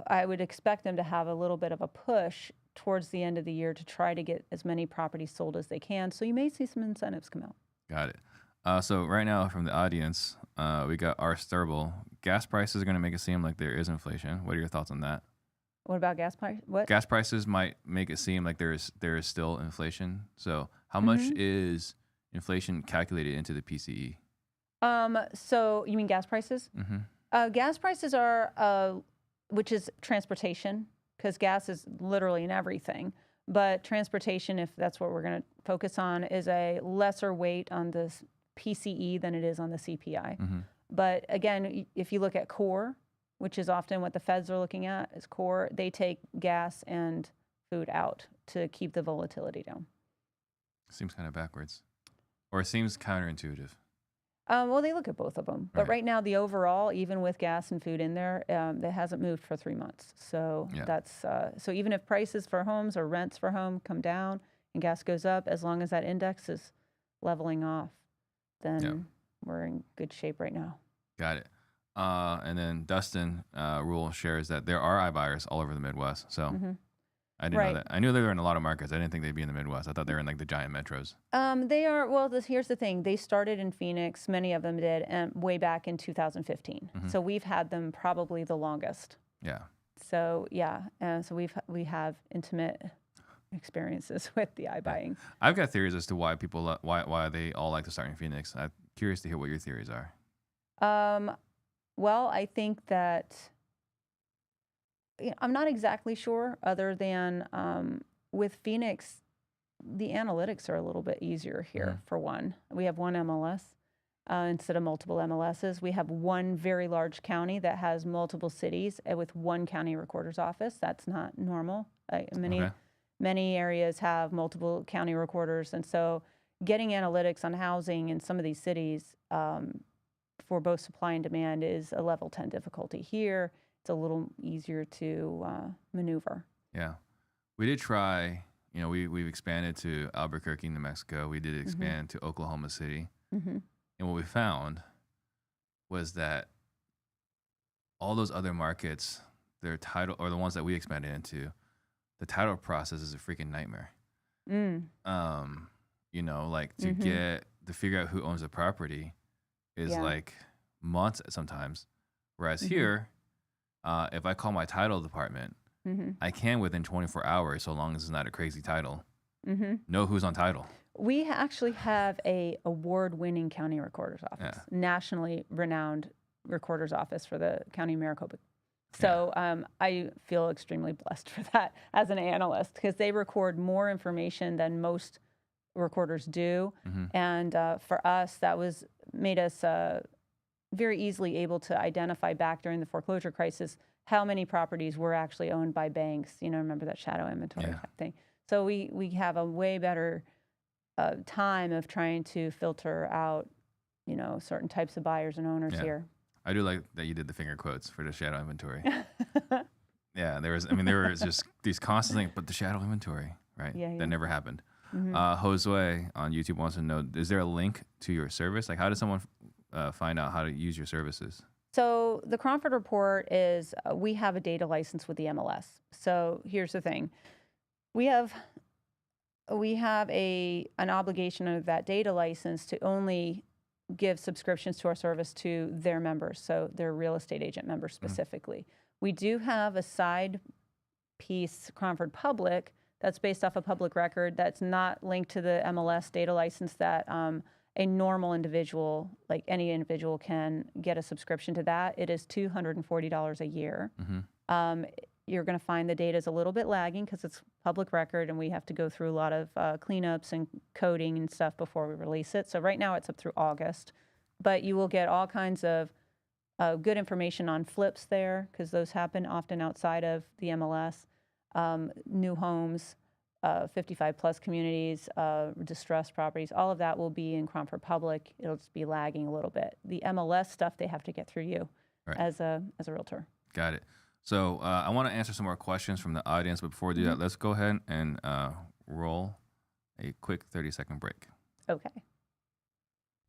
I would expect them to have a little bit of a push towards the end of the year to try to get as many properties sold as they can. So you may see some incentives come out. Got it. So right now from the audience, we got R. Sturble. Gas prices are going to make it seem like there is inflation. What are your thoughts on that? What about gas price? What? Gas prices might make it seem like there is still inflation. So how much is inflation calculated into the PCE? So you mean gas prices? Gas prices are, which is transportation, because gas is literally in everything. But transportation, if that's what we're going to focus on, is a lesser weight on the PCE than it is on the CPI. But again, if you look at core, which is often what the feds are looking at, is core, they take gas and food out to keep the volatility down. Seems kind of backwards, or it seems counterintuitive. Well, they look at both of them. But right now, the overall, even with gas and food in there, that hasn't moved for 3 months. So that's so even if prices for homes or rents for home come down and gas goes up, as long as that index is leveling off, then we're in good shape right now. Got it. And then Dustin Rule shares that there are iBuyers all over the Midwest. So I didn't know that. I knew they were in a lot of markets. I didn't think they'd be in the Midwest. I thought they were in like the giant metros. They are, well, here's the thing. They started in Phoenix, many of them did, and way back in 2015. So we've had them probably the longest. Yeah. So so we have intimate experiences with the iBuying. I've got theories as to why people, why they all like to start in Phoenix. I'm curious to hear what your theories are. Well, I think that, I'm not exactly sure, other than with Phoenix, the analytics are a little bit easier here, for one. We have one MLS instead of multiple MLSs. We have one very large county that has multiple cities with one county recorder's office. That's not normal. Many areas have multiple county recorders. And so getting analytics on housing in some of these cities for both supply and demand is a level 10 difficulty. Here, it's a little easier to maneuver. Yeah. We did try, we've expanded to Albuquerque, New Mexico. We did expand to Oklahoma City. And what we found was that all those other markets, their title, or the ones that we expanded into, the title process is a freaking nightmare. To figure out who owns the property is like months sometimes. Whereas here, if I call my title department, I can within 24 hours, so long as it's not a crazy title, know who's on title. We actually have a award-winning county recorder's office, nationally renowned recorder's office for the county of Maricopa. So I feel extremely blessed for that as an analyst, because they record more information than most recorders do. And for us, that made us very easily able to identify back during the foreclosure crisis how many properties were actually owned by banks. Remember that shadow inventory type thing. So we have a way better time of trying to filter out, certain types of buyers and owners here. I do like that you did the finger quotes for the shadow inventory. There was just these constant things, but the shadow inventory, right? That never happened. Josue on YouTube wants to know, is there a link to your service? Like, how does someone find out how to use your services? So the Cromford Report is, we have a data license with the MLS. So here's the thing. We have an obligation of that data license to only give subscriptions to our service to their members, so their real estate agent members specifically. We do have a side piece, Cromford Public, that's based off a public record that's not linked to the MLS data license, that a normal individual, like any individual, can get a subscription to that. It is $240 a year. You're going to find the data is a little bit lagging because it's public record, and we have to go through a lot of cleanups and coding and stuff before we release it. So right now it's up through August, but you will get all kinds of good information on flips there, because those happen often outside of the MLS. New homes, 55 plus communities, distressed properties, all of that will be in Cromford Public. It'll just be lagging a little bit. The MLS stuff, they have to get through you as a realtor. Got it. So I want to answer some more questions from the audience, but before we do that, let's go ahead and roll a quick 30-second break. Okay.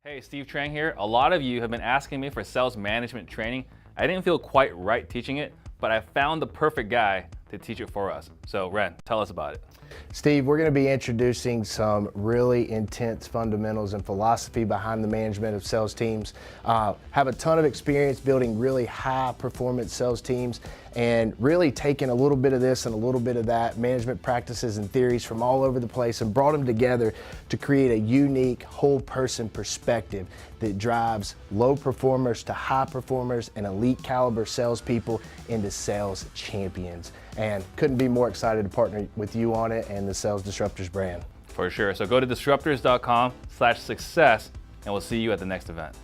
Hey, Steve Trang here. A lot of you have been asking me for sales management training. I didn't feel quite right teaching it, but I found the perfect guy to teach it for us. So Ren, tell us about it. Steve, we're going to be introducing some really intense fundamentals and philosophy behind the management of sales teams. Have a ton of experience building really high performance sales teams, and really taken a little bit of this and a little bit of that, management practices and theories from all over the place, and brought them together to create a unique whole person perspective that drives low performers to high performers and elite caliber salespeople into sales champions. And couldn't be more excited to partner with you on it and the Sales Disruptors brand. For sure. So go to disruptors.com/success, and we'll see you at the next event.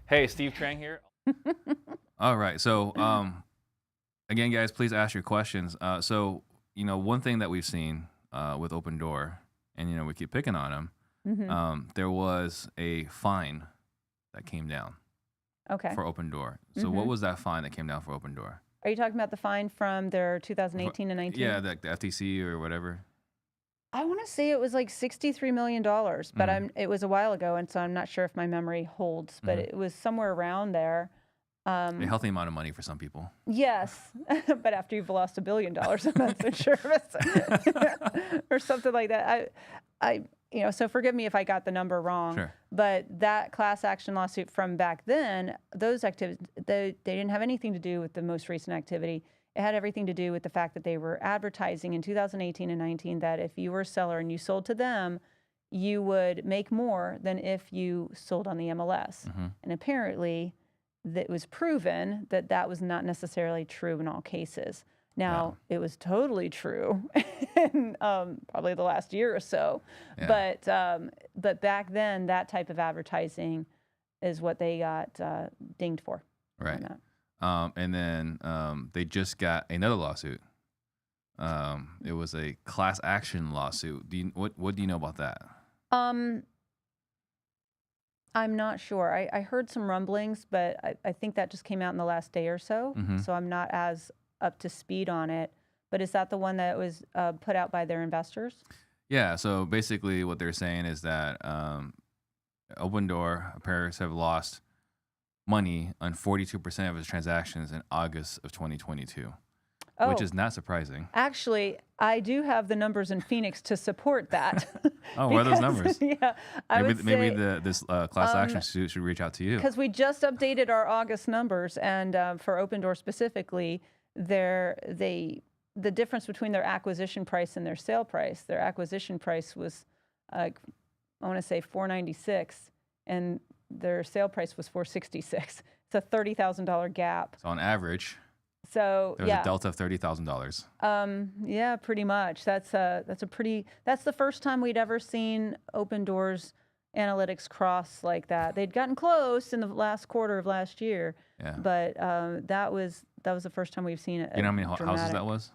Hey, Steve Trang here. All right. So, again, guys, please ask your questions. So, one thing that we've seen with Open Door, and, we keep picking on them, there was a fine that came down for Open Door. So what was that fine that came down for Open Door? Are you talking about the fine from their 2018 and 19? Yeah, the FTC or whatever. I want to say it was like $63 million, but it was a while ago, and so I'm not sure if my memory holds, but it was somewhere around there. A healthy amount of money for some people. Yes, but after you've lost $1 billion, I'm not so sure or something like that. So forgive me if I got the number wrong. Sure. But that class action lawsuit from back then, those activities, they didn't have anything to do with the most recent activity. It had everything to do with the fact that they were advertising in 2018 and 19 that if you were a seller and you sold to them, you would make more than if you sold on the MLS. And apparently, that was proven that that was not necessarily true in all cases. Now, it was totally true in probably the last year or so. But back then, that type of advertising is what they got dinged for. Right. And then they just got another lawsuit. It was a class action lawsuit. What do you know about that? I'm not sure. I heard some rumblings, but I think that just came out in the last day or so. So I'm not as up to speed on it. But is that the one that was put out by their investors? Yeah. So basically what they're saying is that Open Door appears to have lost money on 42% of its transactions in August of 2022, which is not surprising. Actually, I do have the numbers in Phoenix to support that. What are those numbers? Yeah, maybe this class action suit should reach out to you. Because we just updated our August numbers, and for Open Door specifically, the difference between their acquisition price and their sale price, their acquisition price was, I want to say $496, and their sale price was $466. It's a $30,000 gap. So on average, so there's a delta of $30,000. Yeah, pretty much. That's the first time we'd ever seen Open Door's analytics cross like that. They'd gotten close in the last quarter of last year, but that was the first time we've seen it. You know how many houses that was?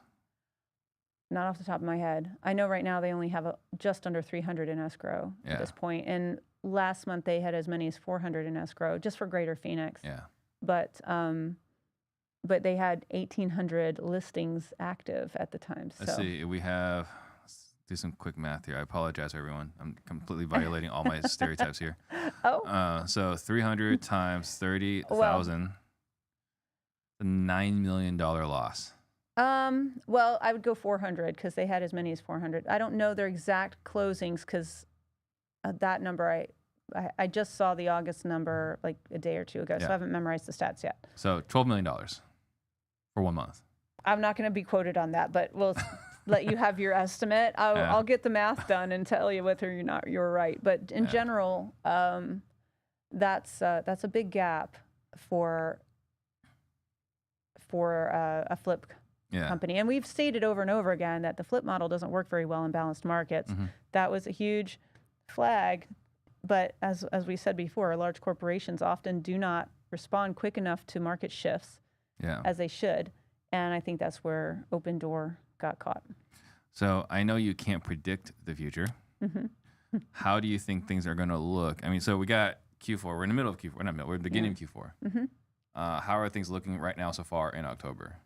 Not off the top of my head. I know right now they only have just under 300 in escrow at this point, and last month they had as many as 400 in escrow just for Greater Phoenix. Yeah. But they had 1,800 listings active at the time. So. Let's see. Let's do some quick math here. I apologize, everyone. I'm completely violating all my stereotypes here. So 300 times 30,000, $9 million loss. Well, I would go 400 because they had as many as 400. I don't know their exact closings because that number, I just saw the August number like a day or two ago, so I haven't memorized the stats yet. So $12 million for 1 month. I'm not going to be quoted on that, but we'll let you have your estimate. I'll get the math done and tell you whether you're right. But in general, that's a big gap for a flip company. And we've stated over and over again that the flip model doesn't work very well in balanced markets. That was a huge flag. But as we said before, large corporations often do not respond quick enough to market shifts as they should. And I think that's where Open Door got caught. So I know you can't predict the future. How do you think things are going to look? I mean, so we got Q4. We're in the middle of Q4. We're in the beginning of Q4. How are things looking right now so far in October?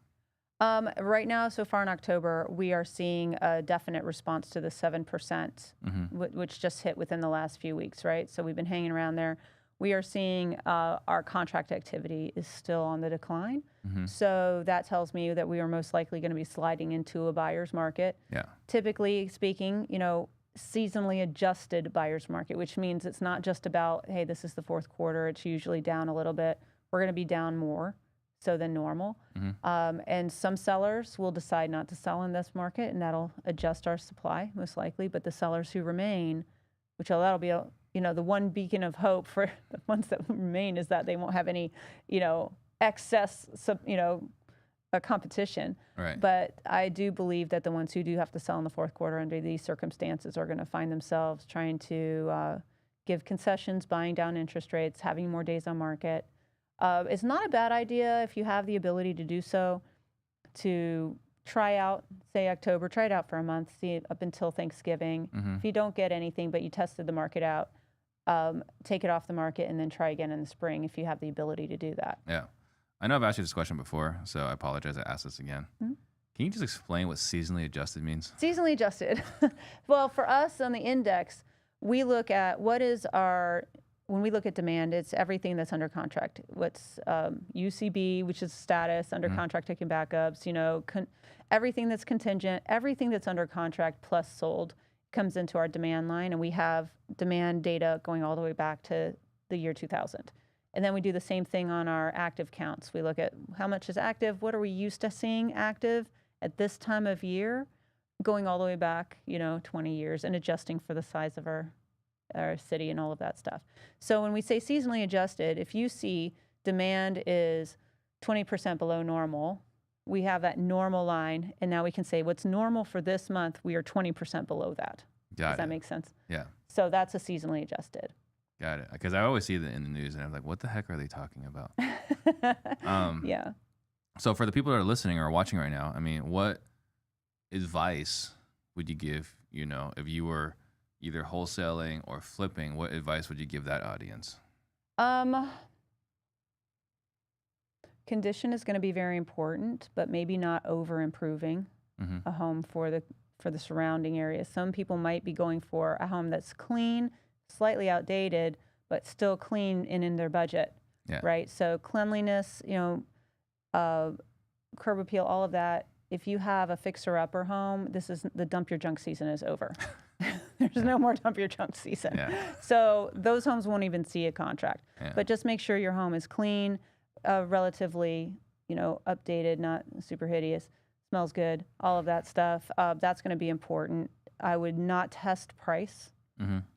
Right now, so far in October, we are seeing a definite response to the 7%, which just hit within the last few weeks, right? So we've been hanging around there. We are seeing our contract activity is still on the decline. So that tells me that we are most likely going to be sliding into a buyer's market. Typically speaking, seasonally adjusted buyer's market, which means it's not just about, hey, this is the fourth quarter. It's usually down a little bit. We're going to be down more so than normal. And some sellers will decide not to sell in this market, and that'll adjust our supply most likely. But the sellers who remain, which that'll be, the one beacon of hope for the ones that remain is that they won't have any, excess, competition. Right. But I do believe that the ones who do have to sell in the fourth quarter under these circumstances are going to find themselves trying to give concessions, buying down interest rates, having more days on market. It's not a bad idea if you have the ability to do so, to try out, say October, try it out for a month, see it up until Thanksgiving. If you don't get anything, but you tested the market out, take it off the market and then try again in the spring if you have the ability to do that. Yeah. I know I've asked you this question before, so I apologize I asked this again. Can you just explain what seasonally adjusted means? Seasonally adjusted. Well, for us on the index, we look at when we look at demand, it's everything that's under contract. What's UCB, which is status, under contract taking backups, everything that's contingent, everything that's under contract plus sold comes into our demand line. And we have demand data going all the way back to the year 2000. And then we do the same thing on our active counts. We look at how much is active, what are we used to seeing active at this time of year, going all the way back, 20 years and adjusting for the size of our city and all of that stuff. So when we say seasonally adjusted, if you see demand is 20% below normal, we have that normal line, and now we can say what's normal for this month, we are 20% below that. Does that make sense? Yeah. So that's a seasonally adjusted. Got it. Because I always see that in the news, and I'm like, what the heck are they talking about? Yeah. So for the people that are listening or watching right now, I mean, what advice would you give, if you were either wholesaling or flipping, what advice would you give that audience? Condition is going to be very important, but maybe not over improving a home for the surrounding area. Some people might be going for a home that's clean, slightly outdated, but still clean and in their budget, right? So cleanliness, curb appeal, all of that. If you have a fixer-upper home, the dump your junk season is over. There's no more dump your junk season. Yeah. So those homes won't even see a contract. Yeah. But just make sure your home is clean, relatively, updated, not super hideous, smells good, all of that stuff. That's going to be important. I would not test price.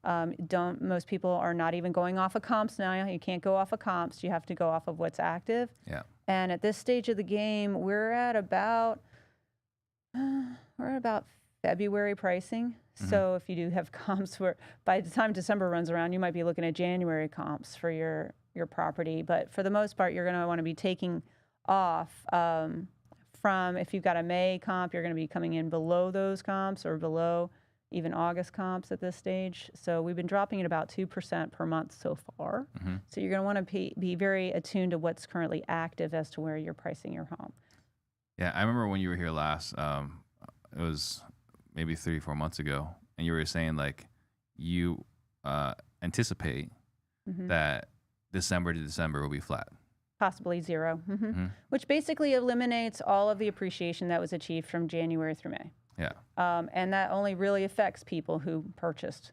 Most people are not even going off of comps now. You can't go off of comps. You have to go off of what's active. Yeah. And at this stage of the game, we're at about February pricing. So if you do have comps, by the time December runs around, you might be looking at January comps for your property. But for the most part, you're going to want to be taking off from, if you've got a May comp, you're going to be coming in below those comps or below even August comps at this stage. So we've been dropping at about 2% per month so far. So you're going to want to be very attuned to what's currently active as to where you're pricing your home. Yeah, I remember when you were here last, it was maybe 3-4 months ago, and you were saying like you anticipate that December to December will be flat. Possibly zero, which basically eliminates all of the appreciation that was achieved from January through May. Yeah. And that only really affects people who purchased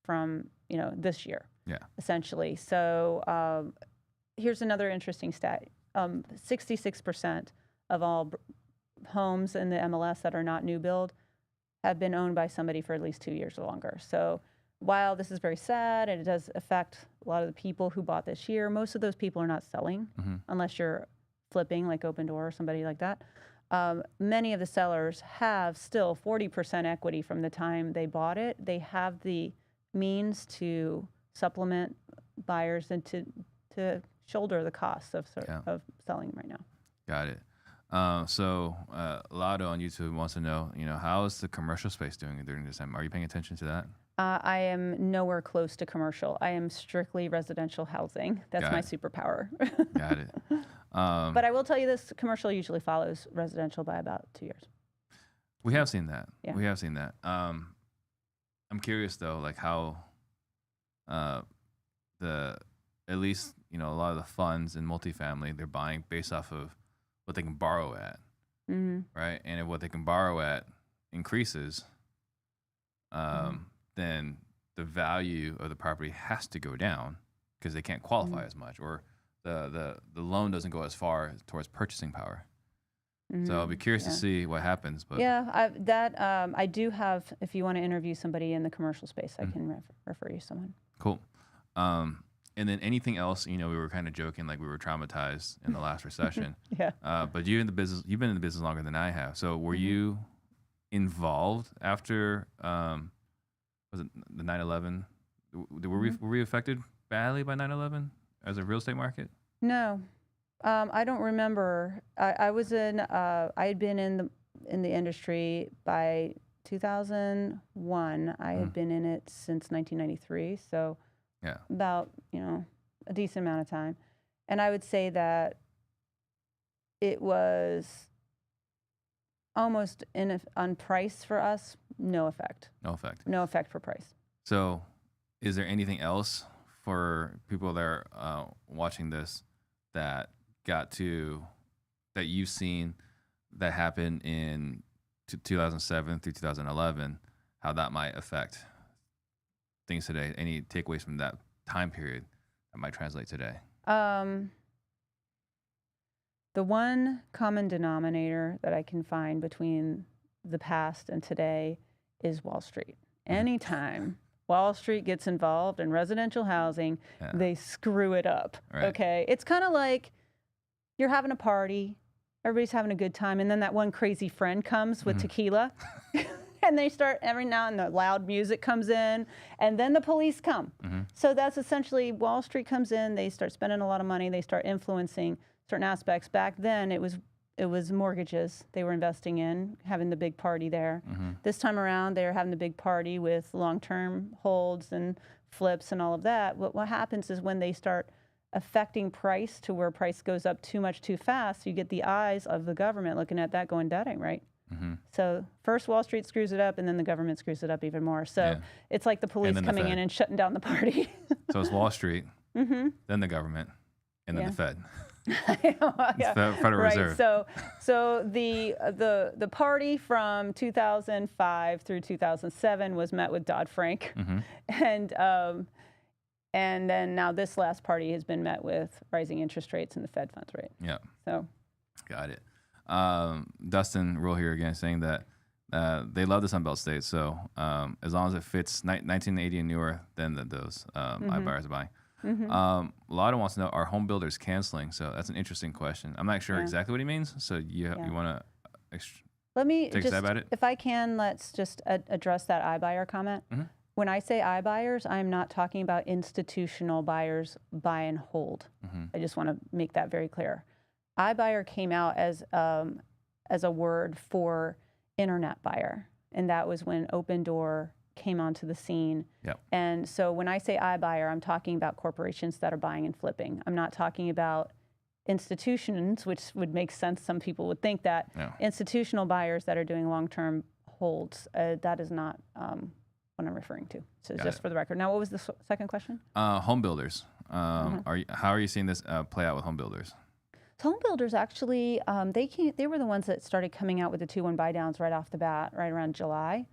from, this year. Yeah. Essentially. So here's another interesting stat. 66% of all homes in the MLS that are not new build have been owned by somebody for at least 2 years or longer. So while this is very sad and it does affect a lot of the people who bought this year, most of those people are not selling unless you're flipping like Open Door or somebody like that. Many of the sellers have still 40% equity from the time they bought it. They have the means to supplement buyers and to shoulder the costs of selling right now. Got it. So Lado on YouTube wants to know, how is the commercial space doing during this time? Are you paying attention to that? I am nowhere close to commercial. I am strictly residential housing. That's my superpower. Got it. But I will tell you this, commercial usually follows residential by about 2 years. We have seen that. Yeah. We have seen that. I'm curious though, like how at least, a lot of the funds in multifamily, they're buying based off of what they can borrow at, right? And if what they can borrow at increases, then the value of the property has to go down because they can't qualify as much, or the loan doesn't go as far towards purchasing power. So I'll be curious to see what happens. But I do have. If you want to interview somebody in the commercial space, I can refer you to someone. Cool. And then anything else? We were kind of joking like we were traumatized in the last recession. Yeah. But you've been in the business longer than I have. So were you involved after was it the 9/11? Were we affected badly by 9/11 as a real estate market? No. I don't remember. I was in. I had been in the industry by 2001. I had been in it since 1993. So about a decent amount of time, and I would say that it was almost on price for us. No effect. No effect. No effect for price. So, is there anything else for people that are watching this that you've seen that happened in 2007 through 2011, how that might affect things today? Any takeaways from that time period that might translate today? The one common denominator that I can find between the past and today is Wall Street. Anytime Wall Street gets involved in residential housing, they screw it up. Right. Okay, it's kind of like you're having a party, everybody's having a good time, and then that one crazy friend comes with tequila, and they start every now and then the loud music comes in, and then the police come. So that's essentially Wall Street comes in, they start spending a lot of money, they start influencing certain aspects. Back then, it was mortgages they were investing in, having the big party there. This time around, they're having the big party with long-term holds and flips and all of that. What happens is when they start affecting price to where price goes up too much too fast, you get the eyes of the government looking at that going, that ain't right. So first Wall Street screws it up, and then the government screws it up even more. So it's like the police coming in and shutting down the party. So it's Wall Street, then the government, and then the Fed. Federal Reserve. So the party from 2005 through 2007 was met with Dodd-Frank, and then now this last party has been met with rising interest rates and the Fed funds rate. Yeah. So. Got it. Dustin Rule here again saying that they love the Sunbelt states. So as long as it fits 1980 and newer, then those iBuyers are buying. Lotto wants to know, are home builders canceling? So that's an interesting question. I'm not sure exactly what he means. So you want to let me take a stab at it? If I can, let's just address that iBuyer comment. When I say iBuyers, I'm not talking about institutional buyers buy and hold. I just want to make that very clear. iBuyer came out as a word for internet buyer, and that was when Open Door came onto the scene. And so when I say iBuyer, I'm talking about corporations that are buying and flipping. I'm not talking about institutions, which would make sense. Some people would think that. Institutional buyers that are doing long-term holds, that is not what I'm referring to. So just for the record. Now, what was the second question? Home builders. How are you seeing this play out with home builders? So home builders actually, they were the ones that started coming out with the 2-1 buy downs right off the bat, right around July.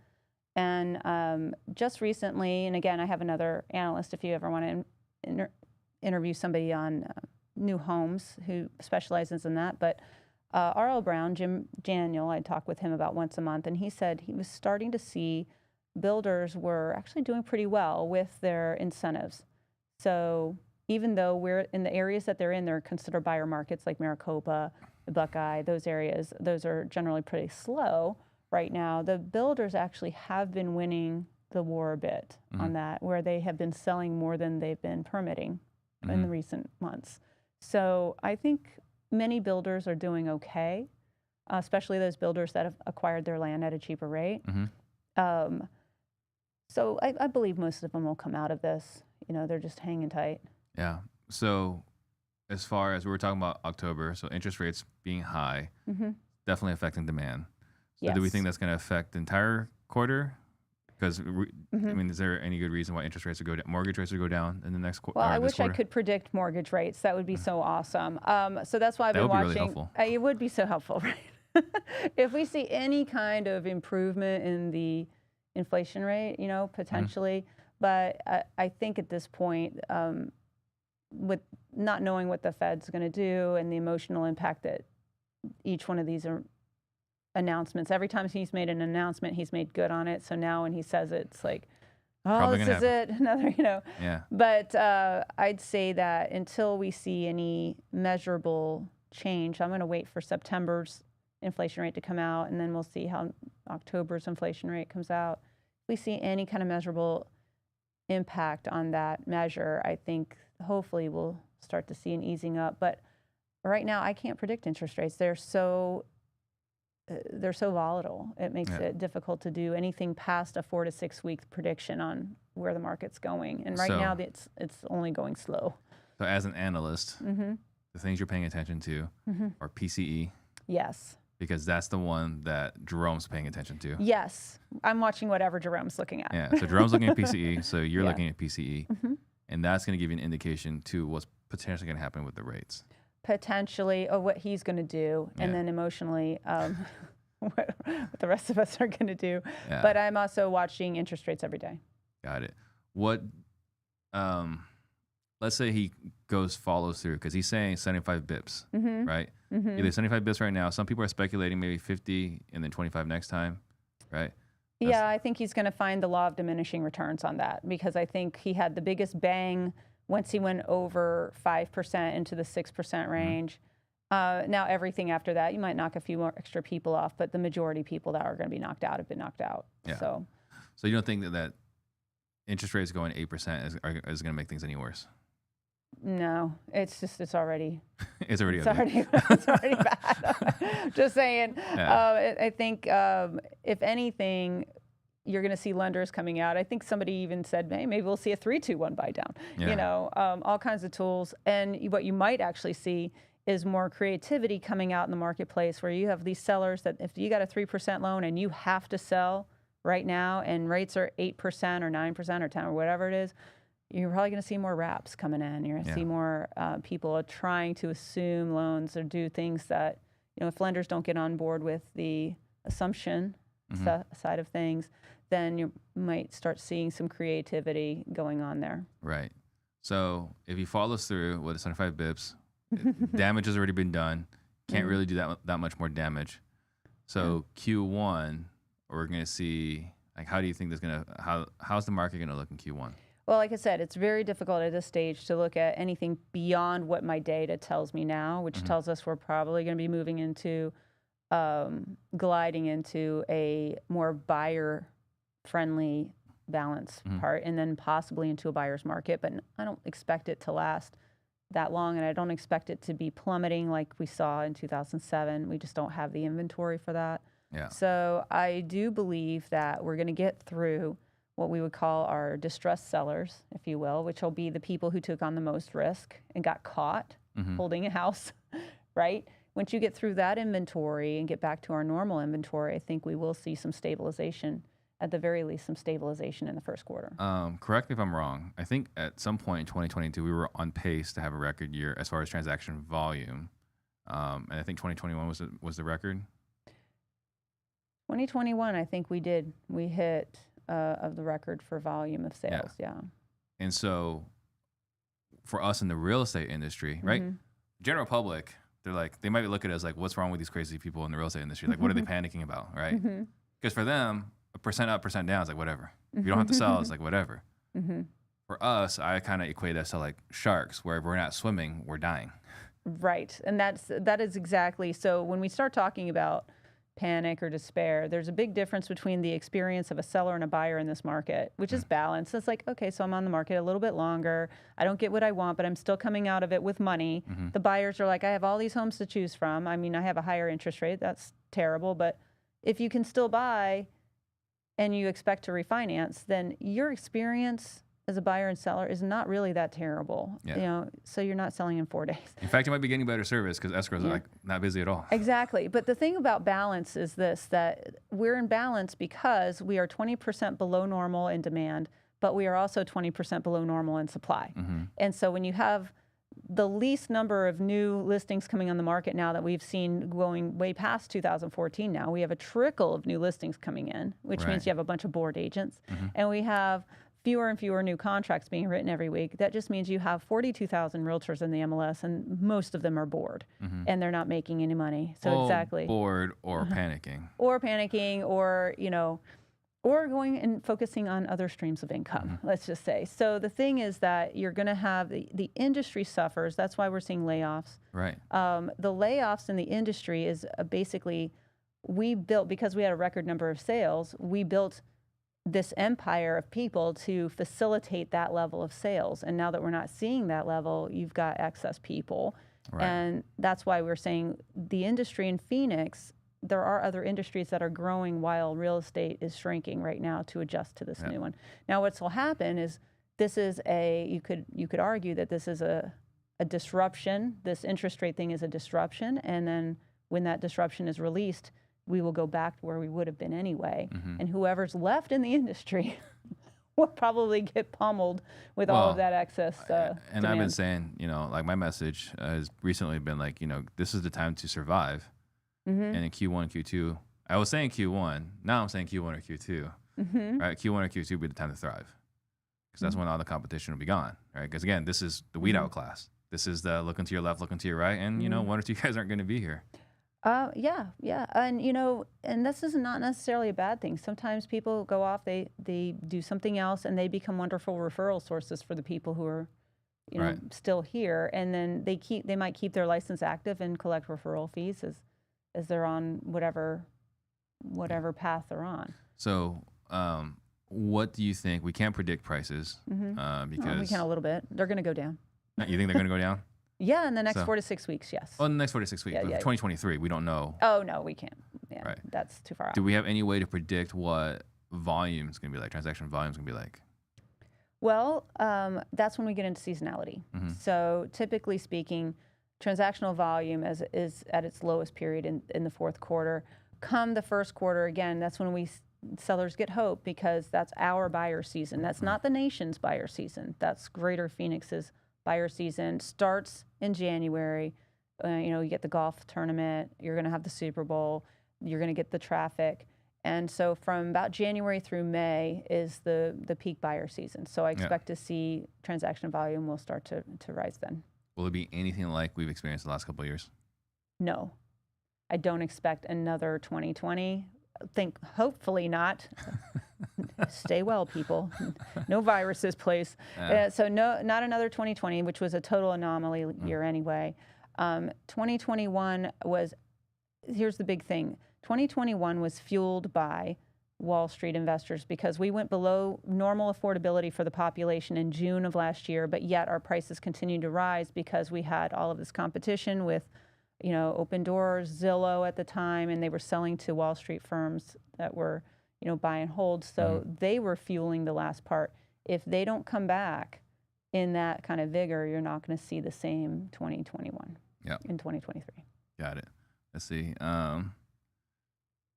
And just recently, and again, I have another analyst if you ever want to interview somebody on new homes who specializes in that. But R.L. Brown, Jim Daniel, I talk with him about once a month, and he said he was starting to see builders were actually doing pretty well with their incentives. So even though we're in the areas that they're in, they're considered buyer markets like Maricopa, the Buckeye, those areas, those are generally pretty slow right now. The builders actually have been winning the war a bit on that, where they have been selling more than they've been permitting in the recent months. So I think many builders are doing okay, especially those builders that have acquired their land at a cheaper rate. So I believe most of them will come out of this. They're just hanging tight. Yeah. So as far as we were talking about October, so interest rates being high, definitely affecting demand. So do we think that's going to affect the entire quarter? Because, I mean, is there any good reason why interest rates would go down, mortgage rates would go down in the next quarter? Well, I wish I could predict mortgage rates. That would be so awesome. So that's why I've been watching. That would be really helpful. It would be so helpful, right? If we see any kind of improvement in the inflation rate, potentially. But I think at this point, with not knowing what the Fed's going to do and the emotional impact that each one of these announcements, every time he's made an announcement, he's made good on it. So now when he says it, it's like, oh, Probably this gonna is it, another, Yeah. But I'd say that until we see any measurable change, I'm going to wait for September's inflation rate to come out, and then we'll see how October's inflation rate comes out. If we see any kind of measurable impact on that measure, I think hopefully we'll start to see an easing up. But right now, I can't predict interest rates. They're so volatile. It makes it difficult to do anything past a 4 to 6 week prediction on where the market's going. And right now, it's only going slow. So as an analyst, the things you're paying attention to are PCE. Yes. Because that's the one that Jerome's paying attention to. Yes. I'm watching whatever Jerome's looking at. Yeah. So Jerome's looking at PCE. So you're looking at PCE. And that's going to give you an indication to what's potentially going to happen with the rates. Potentially, what he's going to do, and then emotionally, what the rest of us are going to do. Yeah. But I'm also watching interest rates every day. Got it. What, let's say he follows through, because he's saying 75 bips, right? Either 75 bips right now. Some people are speculating maybe 50 and then 25 next time, right? Yeah, I think he's going to find the law of diminishing returns on that, because I think he had the biggest bang once he went over 5% into the 6% range. Now everything after that, you might knock a few more extra people off, but the majority of people that are going to be knocked out have been knocked out. Yeah. So you don't think that interest rates going 8% is going to make things any worse? No, it's already it's already bad. Just saying. Yeah. I think if anything, you're going to see lenders coming out. I think somebody even said, hey, maybe we'll see a 3-2-1 buy down. Yeah. All kinds of tools. And what you might actually see is more creativity coming out in the marketplace, where you have these sellers that if you got a 3% loan and you have to sell right now, and rates are 8% or 9% or 10 or whatever it is, you're probably going to see more wraps coming in. You're going to see more people trying to assume loans or do things that, if lenders don't get on board with the assumption side of things, then you might start seeing some creativity going on there. Right. So if he follows through with 75 bips, damage has already been done. Can't really do that much more damage. So Q1, we're going to see, like, how do you think how's the market going to look in Q1? Well, like I said, it's very difficult at this stage to look at anything beyond what my data tells me now, which tells us we're probably going to be moving into, gliding into a more buyer-friendly balance part, and then possibly into a buyer's market. But I don't expect it to last that long, and I don't expect it to be plummeting like we saw in 2007. We just don't have the inventory for that. Yeah. So I do believe that we're going to get through what we would call our distressed sellers, if you will, which will be the people who took on the most risk and got caught holding a house, right? Once you get through that inventory and get back to our normal inventory, I think we will see some stabilization, at the very least, some stabilization in the first quarter. Correct me if I'm wrong. I think at some point in 2022, we were on pace to have a record year as far as transaction volume. And I think 2021 was the record. 2021, I think we did. We hit of the record for volume of sales, yeah. And so for us in the real estate industry, right? General public, they might look at us like, what's wrong with these crazy people in the real estate industry? Like, what are they panicking about, right? Because for them, a percent up, percent down is like, whatever. If you don't have to sell, it's like, whatever. For us, I kind of equate that to like sharks, where if we're not swimming, we're dying. Right, and that is exactly, so when we start talking about panic or despair, there's a big difference between the experience of a seller and a buyer in this market, which is balance. It's like, okay, so I'm on the market a little bit longer. I don't get what I want, but I'm still coming out of it with money. The buyers are like, I have all these homes to choose from. I mean, I have a higher interest rate. That's terrible. But if you can still buy and you expect to refinance, then your experience as a buyer and seller is not really that terrible. So you're not selling in 4 days. In fact, you might be getting better service because escrows are like not busy at all. Exactly. But the thing about balance is this, that we're in balance because we are 20% below normal in demand, but we are also 20% below normal in supply. And so when you have the least number of new listings coming on the market now that we've seen going way past 2014 now. We have a trickle of new listings coming in, which means you have a bunch of bored agents. And we have fewer and fewer new contracts being written every week. That just means you have 42,000 realtors in the MLS, and most of them are bored, and they're not making any money. So exactly. Bored or panicking. Or panicking, or, you know, or going and focusing on other streams of income, let's just say. So the thing is that you're going to have the industry suffers. That's why we're seeing layoffs. Right. The layoffs in the industry is basically, we built, because we had a record number of sales, we built this empire of people to facilitate that level of sales. And now that we're not seeing that level, you've got excess people. Right. And that's why we're saying the industry in Phoenix, there are other industries that are growing while real estate is shrinking right now to adjust to this new one. Now what's will happen is this is you could argue that this is a disruption. This interest rate thing is a disruption. And then when that disruption is released, we will go back to where we would have been anyway. And whoever's left in the industry will probably get pummeled with all of that excess and demand. I've been saying, you know, like my message has recently been like, you know, this is the time to survive. And in Q1, Q2, I was saying Q1, now I'm saying Q1 or Q2. Right? Q1 or Q2 would be the time to thrive, because that's when all the competition will be gone. Right? Because again, this is the weed out class. This is the looking to your left, looking to your right, and you know, one or two guys aren't going to be here. Yeah. And you know, and this is not necessarily a bad thing. Sometimes people go off, they do something else, and they become wonderful referral sources for the people who are, you know, still here. And then they might keep their license active and collect referral fees as they're on whatever path they're on. So, what do you think? We can't predict prices because we can a little bit. They're going to go down. You think they're going to go down? Yeah, in the next 4 to 6 weeks, yes. Oh, in the next 4 to 6 weeks. Yeah, But yeah. 2023, we don't know. Oh, no, we can't. Yeah, Right. That's too far out. Do we have any way to predict what volume is going to be like, transaction volume is going to be like? Well, that's when we get into seasonality. So typically speaking, transactional volume is at its lowest period in the fourth quarter. Come the first quarter, again, that's when sellers get hope, because that's our buyer season. That's not the nation's buyer season. That's Greater Phoenix's buyer season. Starts in January. You know, you get the golf tournament, you're going to have the Super Bowl, you're going to get the traffic. And so from about January through May is the peak buyer season. So I expect to see transaction volume will start to rise then. Will it be anything like we've experienced the last couple of years? No, I don't expect another 2020. Hopefully not. Stay well, people. No viruses, please. So not another 2020, which was a total anomaly year anyway. 2021 was, here's the big thing. 2021 was fueled by Wall Street investors, because we went below normal affordability for the population in June of last year, but yet our prices continued to rise because we had all of this competition with, you know, Open Doors, Zillow at the time, and they were selling to Wall Street firms that were, you know, buy and hold. So they were fueling the last part. If they don't come back in that kind of vigor, you're not going to see the same 2021 in 2023. Got it. Let's see.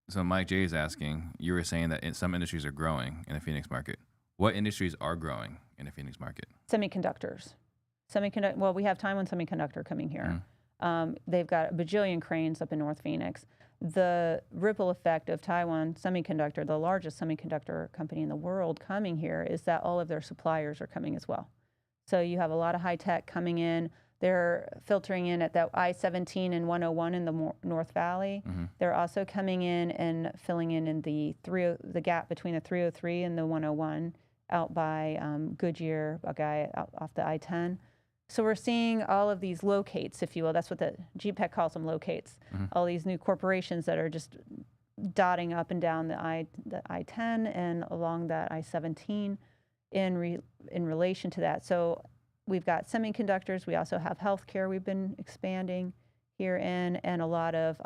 So Mike J is asking, you were saying that some industries are growing in the Phoenix market. What industries are growing in the Phoenix market? Semiconductors. Well, we have Taiwan Semiconductor coming here. They've got a bajillion cranes up in North Phoenix. The ripple effect of Taiwan Semiconductor, the largest semiconductor company in the world, coming here is that all of their suppliers are coming as well. So you have a lot of high tech coming in. They're filtering in at that I-17 and 101 in the North Valley. They're also coming in and filling in the gap between the 303 and the 101 out by Goodyear, Buckeye, out off the I-10. So we're seeing all of these locates, if you will. That's what the GPEC calls them, locates. All these new corporations that are just dotting up and down the I-10 and along that I-17 in relation to that. So we've got semiconductors. We also have healthcare we've been expanding here in, and a lot of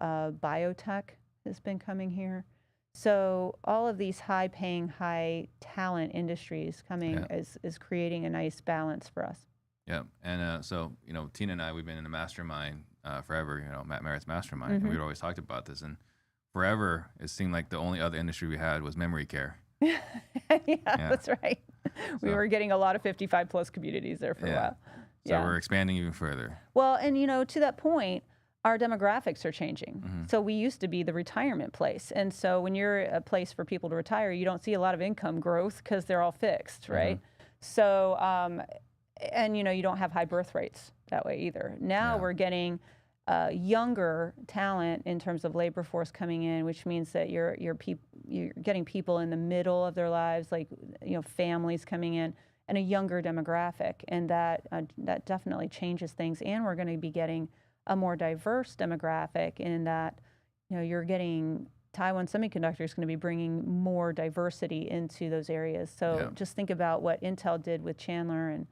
biotech has been coming here. So all of these high-paying, high-talent industries coming is creating a nice balance for us. Yeah, and so, you know, Tina and I, we've been in the mastermind forever, you know, Matt Merritt's mastermind, and we'd always talked about this, and forever it seemed like the only other industry we had was memory care. Yeah, that's right. We were getting a lot of 55-plus communities there for a while. So we're expanding even further. Well, and to that point, our demographics are changing. So we used to be the retirement place. And so when you're a place for people to retire, you don't see a lot of income growth because they're all fixed, right? So, and you don't have high birth rates that way either. Now we're getting younger talent in terms of labor force coming in, which means that you're getting people in the middle of their lives, like families coming in, and a younger demographic, and that definitely changes things. And we're going to be getting a more diverse demographic in that you're getting Taiwan Semiconductor is going to be bringing more diversity into those areas. So just think about what Intel did with Chandler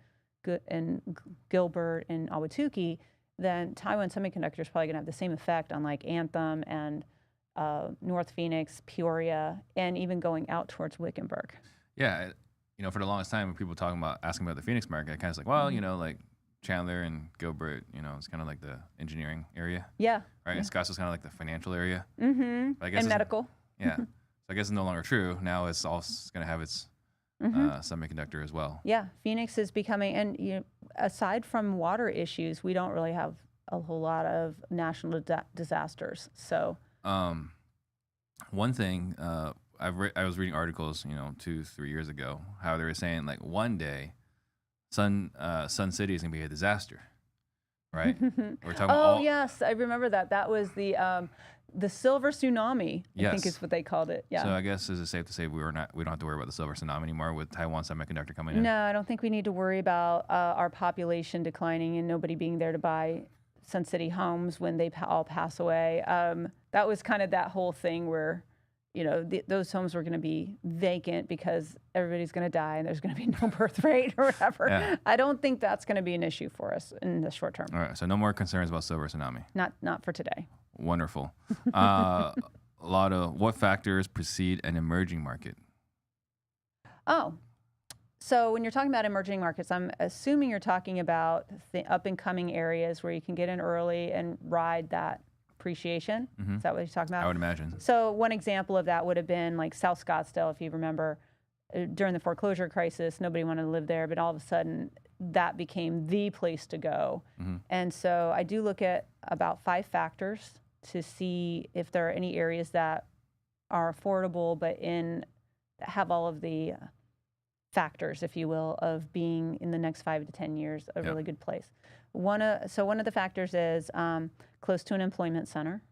and Gilbert and Awatuki. Then Taiwan Semiconductor is probably going to have the same effect on like Anthem and North Phoenix, Peoria, and even going out towards Wickenburg. Yeah, for the longest time, when people asking about the Phoenix market, I kind of like, well, like Chandler and Gilbert, it's kind of like the engineering area. Yeah. Right. And Scottsdale's kind of like the financial area. I guess and medical. Yeah. So I guess it's no longer true. Now it's all going to have its semiconductor as well. Yeah. Phoenix is becoming, and aside from water issues, we don't really have a whole lot of national disasters. So. One thing I was reading articles, 2-3 years ago, how they were saying like one day, Sun City is gonna be a disaster, right? We're talking about yes, I remember that. That was the silver tsunami. I think is what they called it. Yeah. So I guess is it safe to say we don't have to worry about the silver tsunami anymore with Taiwan Semiconductor coming in? No, I don't think we need to worry about our population declining and nobody being there to buy Sun City homes when they all pass away. That was kind of that whole thing where, those homes were going to be vacant because everybody's going to die and there's going to be no birth rate or whatever. Yeah. I don't think that's going to be an issue for us in the short term. All right, so no more concerns about silver tsunami. Not for today. Wonderful. What factors precede an emerging market? So when you're talking about emerging markets, I'm assuming you're talking about the up-and-coming areas where you can get in early and ride that appreciation. Is that what you're talking about? I would imagine. So one example of that would have been like South Scottsdale, if you remember, during the foreclosure crisis, nobody wanted to live there, but all of a sudden that became the place to go. And so I do look at about 5 factors to see if there are any areas that are affordable, but have all of the factors, if you will, of being in the next 5 to 10 years a really good place. One of the factors is close to an employment center,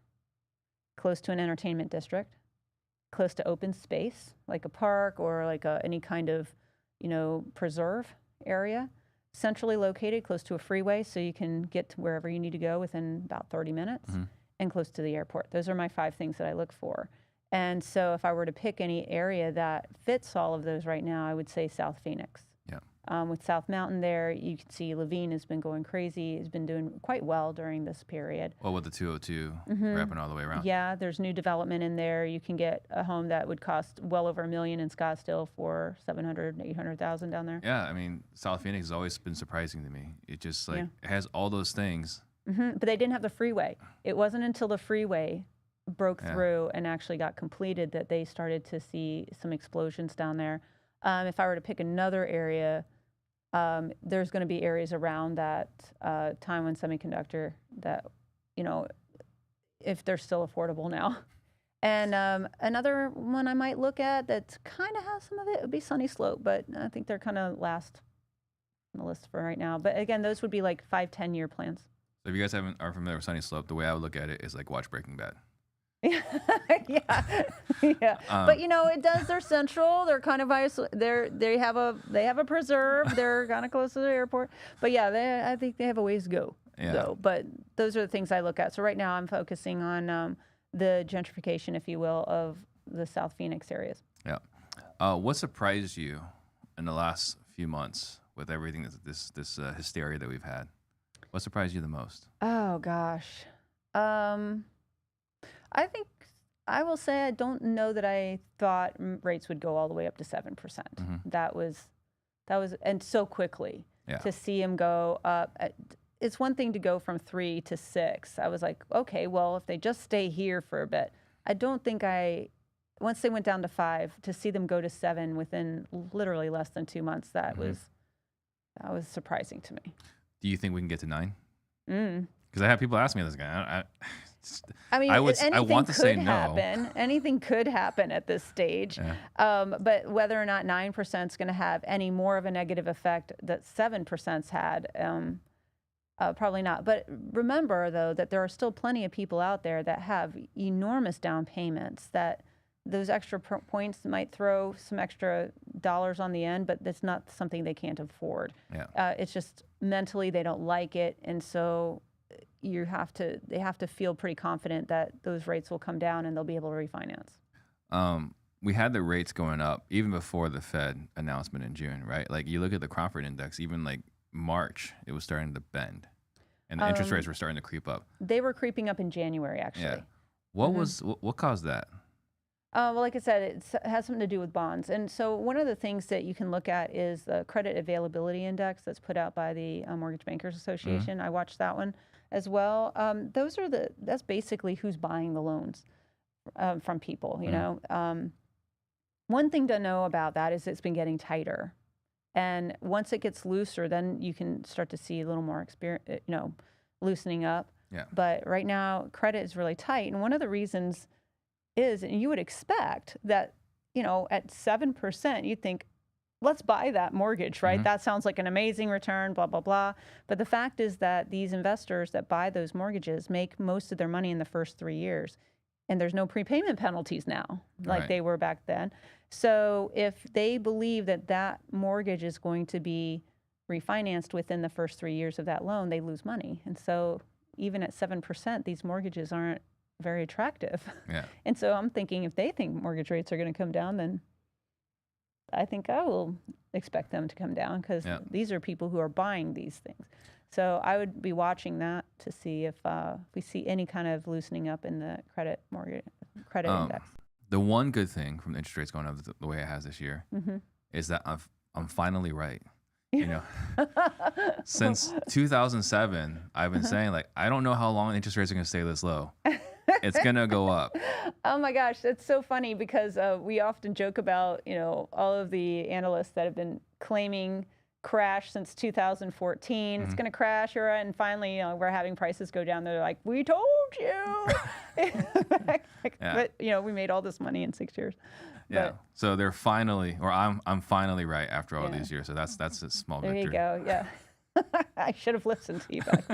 close to an entertainment district, close to open space, like a park or like any kind of, preserve area, centrally located, close to a freeway so you can get to wherever you need to go within about 30 minutes, and close to the airport. Those are my 5 things that I look for. And so if I were to pick any area that fits all of those right now, I would say South Phoenix. With South Mountain there, you can see Levine has been going crazy. Has been doing quite well during this period. Well, with the 202 wrapping all the way around. Yeah, there's new development in there. You can get a home that would cost well over $1 million in Scottsdale for $700,000, $800,000 down there. Yeah, I mean, South Phoenix has always been surprising to me. It just it has all those things. But they didn't have the freeway. It wasn't until the freeway broke through and actually got completed that they started to see some explosions down there. If I were to pick another area, there's going to be areas around that Taiwan Semiconductor that, if they're still affordable now. And another one I might look at that kind of has some of it would be Sunny Slope, but I think they're kind of last on the list for right now. But again, those would be like 5-10 year plans. So if you guys are familiar with Sunny Slope, the way I would look at it is like watch Breaking Bad. Yeah. But it does. They're central. They're kind of they have a preserve. They're kind of close to the airport. But yeah, I think they have a ways to go. Yeah. Though. But those are the things I look at. So right now I'm focusing on the gentrification, if you will, of the South Phoenix areas. Yeah. What surprised you in the last few months with everything this hysteria that we've had? What surprised you the most? Oh gosh. I think I will say I don't know that I thought rates would go all the way up to 7%. That was, and so quickly to see them go up. It's one thing to go from 3 to 6. I was like, okay, well, if they just stay here for a bit, I don't think once they went down to 5, to see them go to 7 within literally less than 2 months, that was surprising to me. Do you think we can get to 9? Mm. Because I have people ask me this guy. I mean, I anything want to say no. happen. Anything could happen at this stage. Yeah. But whether or not 9% is going to have any more of a negative effect that 7%'s had, probably not. But remember, though, that there are still plenty of people out there that have enormous down payments, that those extra points might throw some extra dollars on the end, but that's not something they can't afford. Yeah. It's just mentally they don't like it, and so they have to feel pretty confident that those rates will come down and they'll be able to refinance. We had the rates going up even before the Fed announcement in June, right? Like you look at the Cromford Index, even like March, it was starting to bend, and the interest rates were starting to creep up. They were creeping up in January, actually. Yeah. What caused that? Well, like I said, it has something to do with bonds. And so one of the things that you can look at is the Credit Availability Index that's put out by the Mortgage Bankers Association. I watched that one as well. That's basically who's buying the loans from people, you know. One thing to know about that is it's been getting tighter. And once it gets looser, then you can start to see a little more loosening up. Yeah. But right now, credit is really tight. And one of the reasons is, and you would expect that, at 7%, you'd think, let's buy that mortgage, right? That sounds like an amazing return, blah, blah, blah. But the fact is that these investors that buy those mortgages make most of their money in the first 3 years. And there's no prepayment penalties now, like they were back then. So if they believe that that mortgage is going to be refinanced within the first 3 years of that loan, they lose money. And so even at 7%, these mortgages aren't very attractive. Yeah. And so I'm thinking if they think mortgage rates are going to come down, then I think I will expect them to come down, because these are people who are buying these things. So I would be watching that to see if we see any kind of loosening up in the credit index. The one good thing from the interest rates going up the way it has this year is that I'm finally right. Since 2007, I've been saying, like, I don't know how long interest rates are going to stay this low. It's going to go up. Oh my gosh, that's so funny, because we often joke about, all of the analysts that have been claiming crash since 2014. It's going to crash, and finally, we're having prices go down. They're like, we told you. But, we made all this money in 6 years. Yeah. So they're finally, or I'm finally right after all these years. So that's a small victory. There you go. Yeah. I should have listened to you back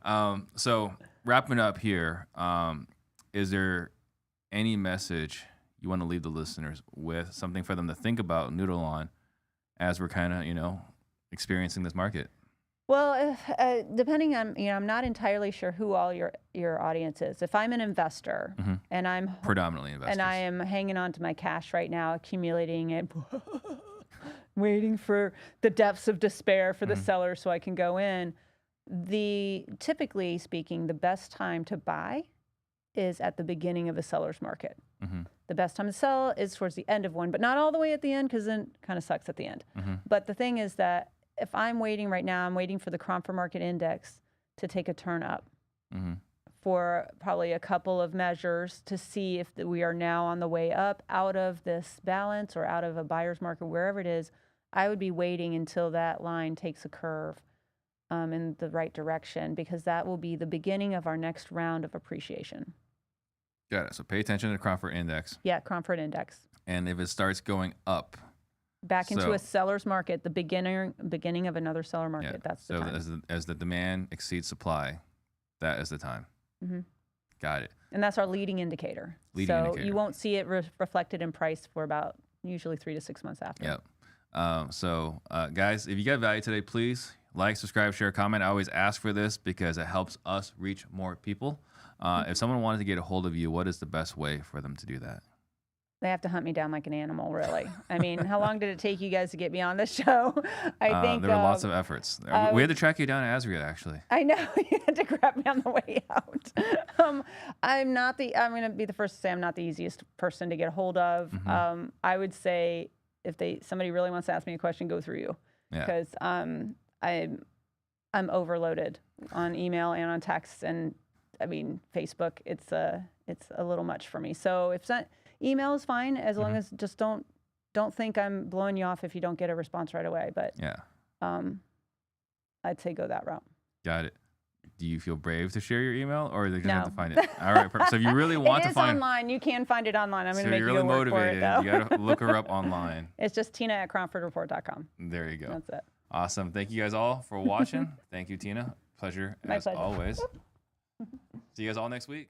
then. So wrapping up here, is there any message you want to leave the listeners with, something for them to think about, noodle on, as we're kind of, experiencing this market? Well, depending on, I'm not entirely sure who all your audience is. If I'm an investor and I'm predominantly investors, and I am hanging on to my cash right now, accumulating it, waiting for the depths of despair for the seller so I can go in, typically speaking, the best time to buy is at the beginning of a seller's market. The best time to sell is towards the end of one, but not all the way at the end, because then it kind of sucks at the end. But the thing is that if I'm waiting right now, I'm waiting for the Cromford Market Index to take a turn up for probably a couple of measures to see if we are now on the way up out of this balance or out of a buyer's market, wherever it is. I would be waiting until that line takes a curve in the right direction, because that will be the beginning of our next round of appreciation. Got it. So pay attention to the Cromford Index. Yeah, Cromford Index. And if it starts going up, back into a seller's market, the beginning of another seller market. That's the time. So as the demand exceeds supply, that is the time. Got it. And that's our leading indicator. So you won't see it reflected in price for about usually 3 to 6 months after. Yep. So guys, if you got value today, please like, subscribe, share, comment. I always ask for this because it helps us reach more people. If someone wanted to get a hold of you, what is the best way for them to do that? They have to hunt me down like an animal, really. I mean, how long did it take you guys to get me on this show? I think there were lots of efforts. We had to track you down at Asriel, actually. I know. You had to grab me on the way out. I'm going to be the first to say I'm not the easiest person to get a hold of. I would say if somebody really wants to ask me a question, go through you. Because I'm overloaded on email and on text, and I mean Facebook. It's a little much for me. So if that email is fine, as long as just don't think I'm blowing you off if you don't get a response right away. But I'd say go that route. Got it. Do you feel brave to share your email, or they just have to No. find it? All right. So if you really want It to is find, online. You can find it online. I'm going so to make you're you really go work for it, motivated, though. you got to look her up online. It's just tina@cronfordreport.com. There you go. That's it. Awesome. Thank you guys all for watching. Thank you, Tina. Pleasure My as pleasure. always. See you guys all next week.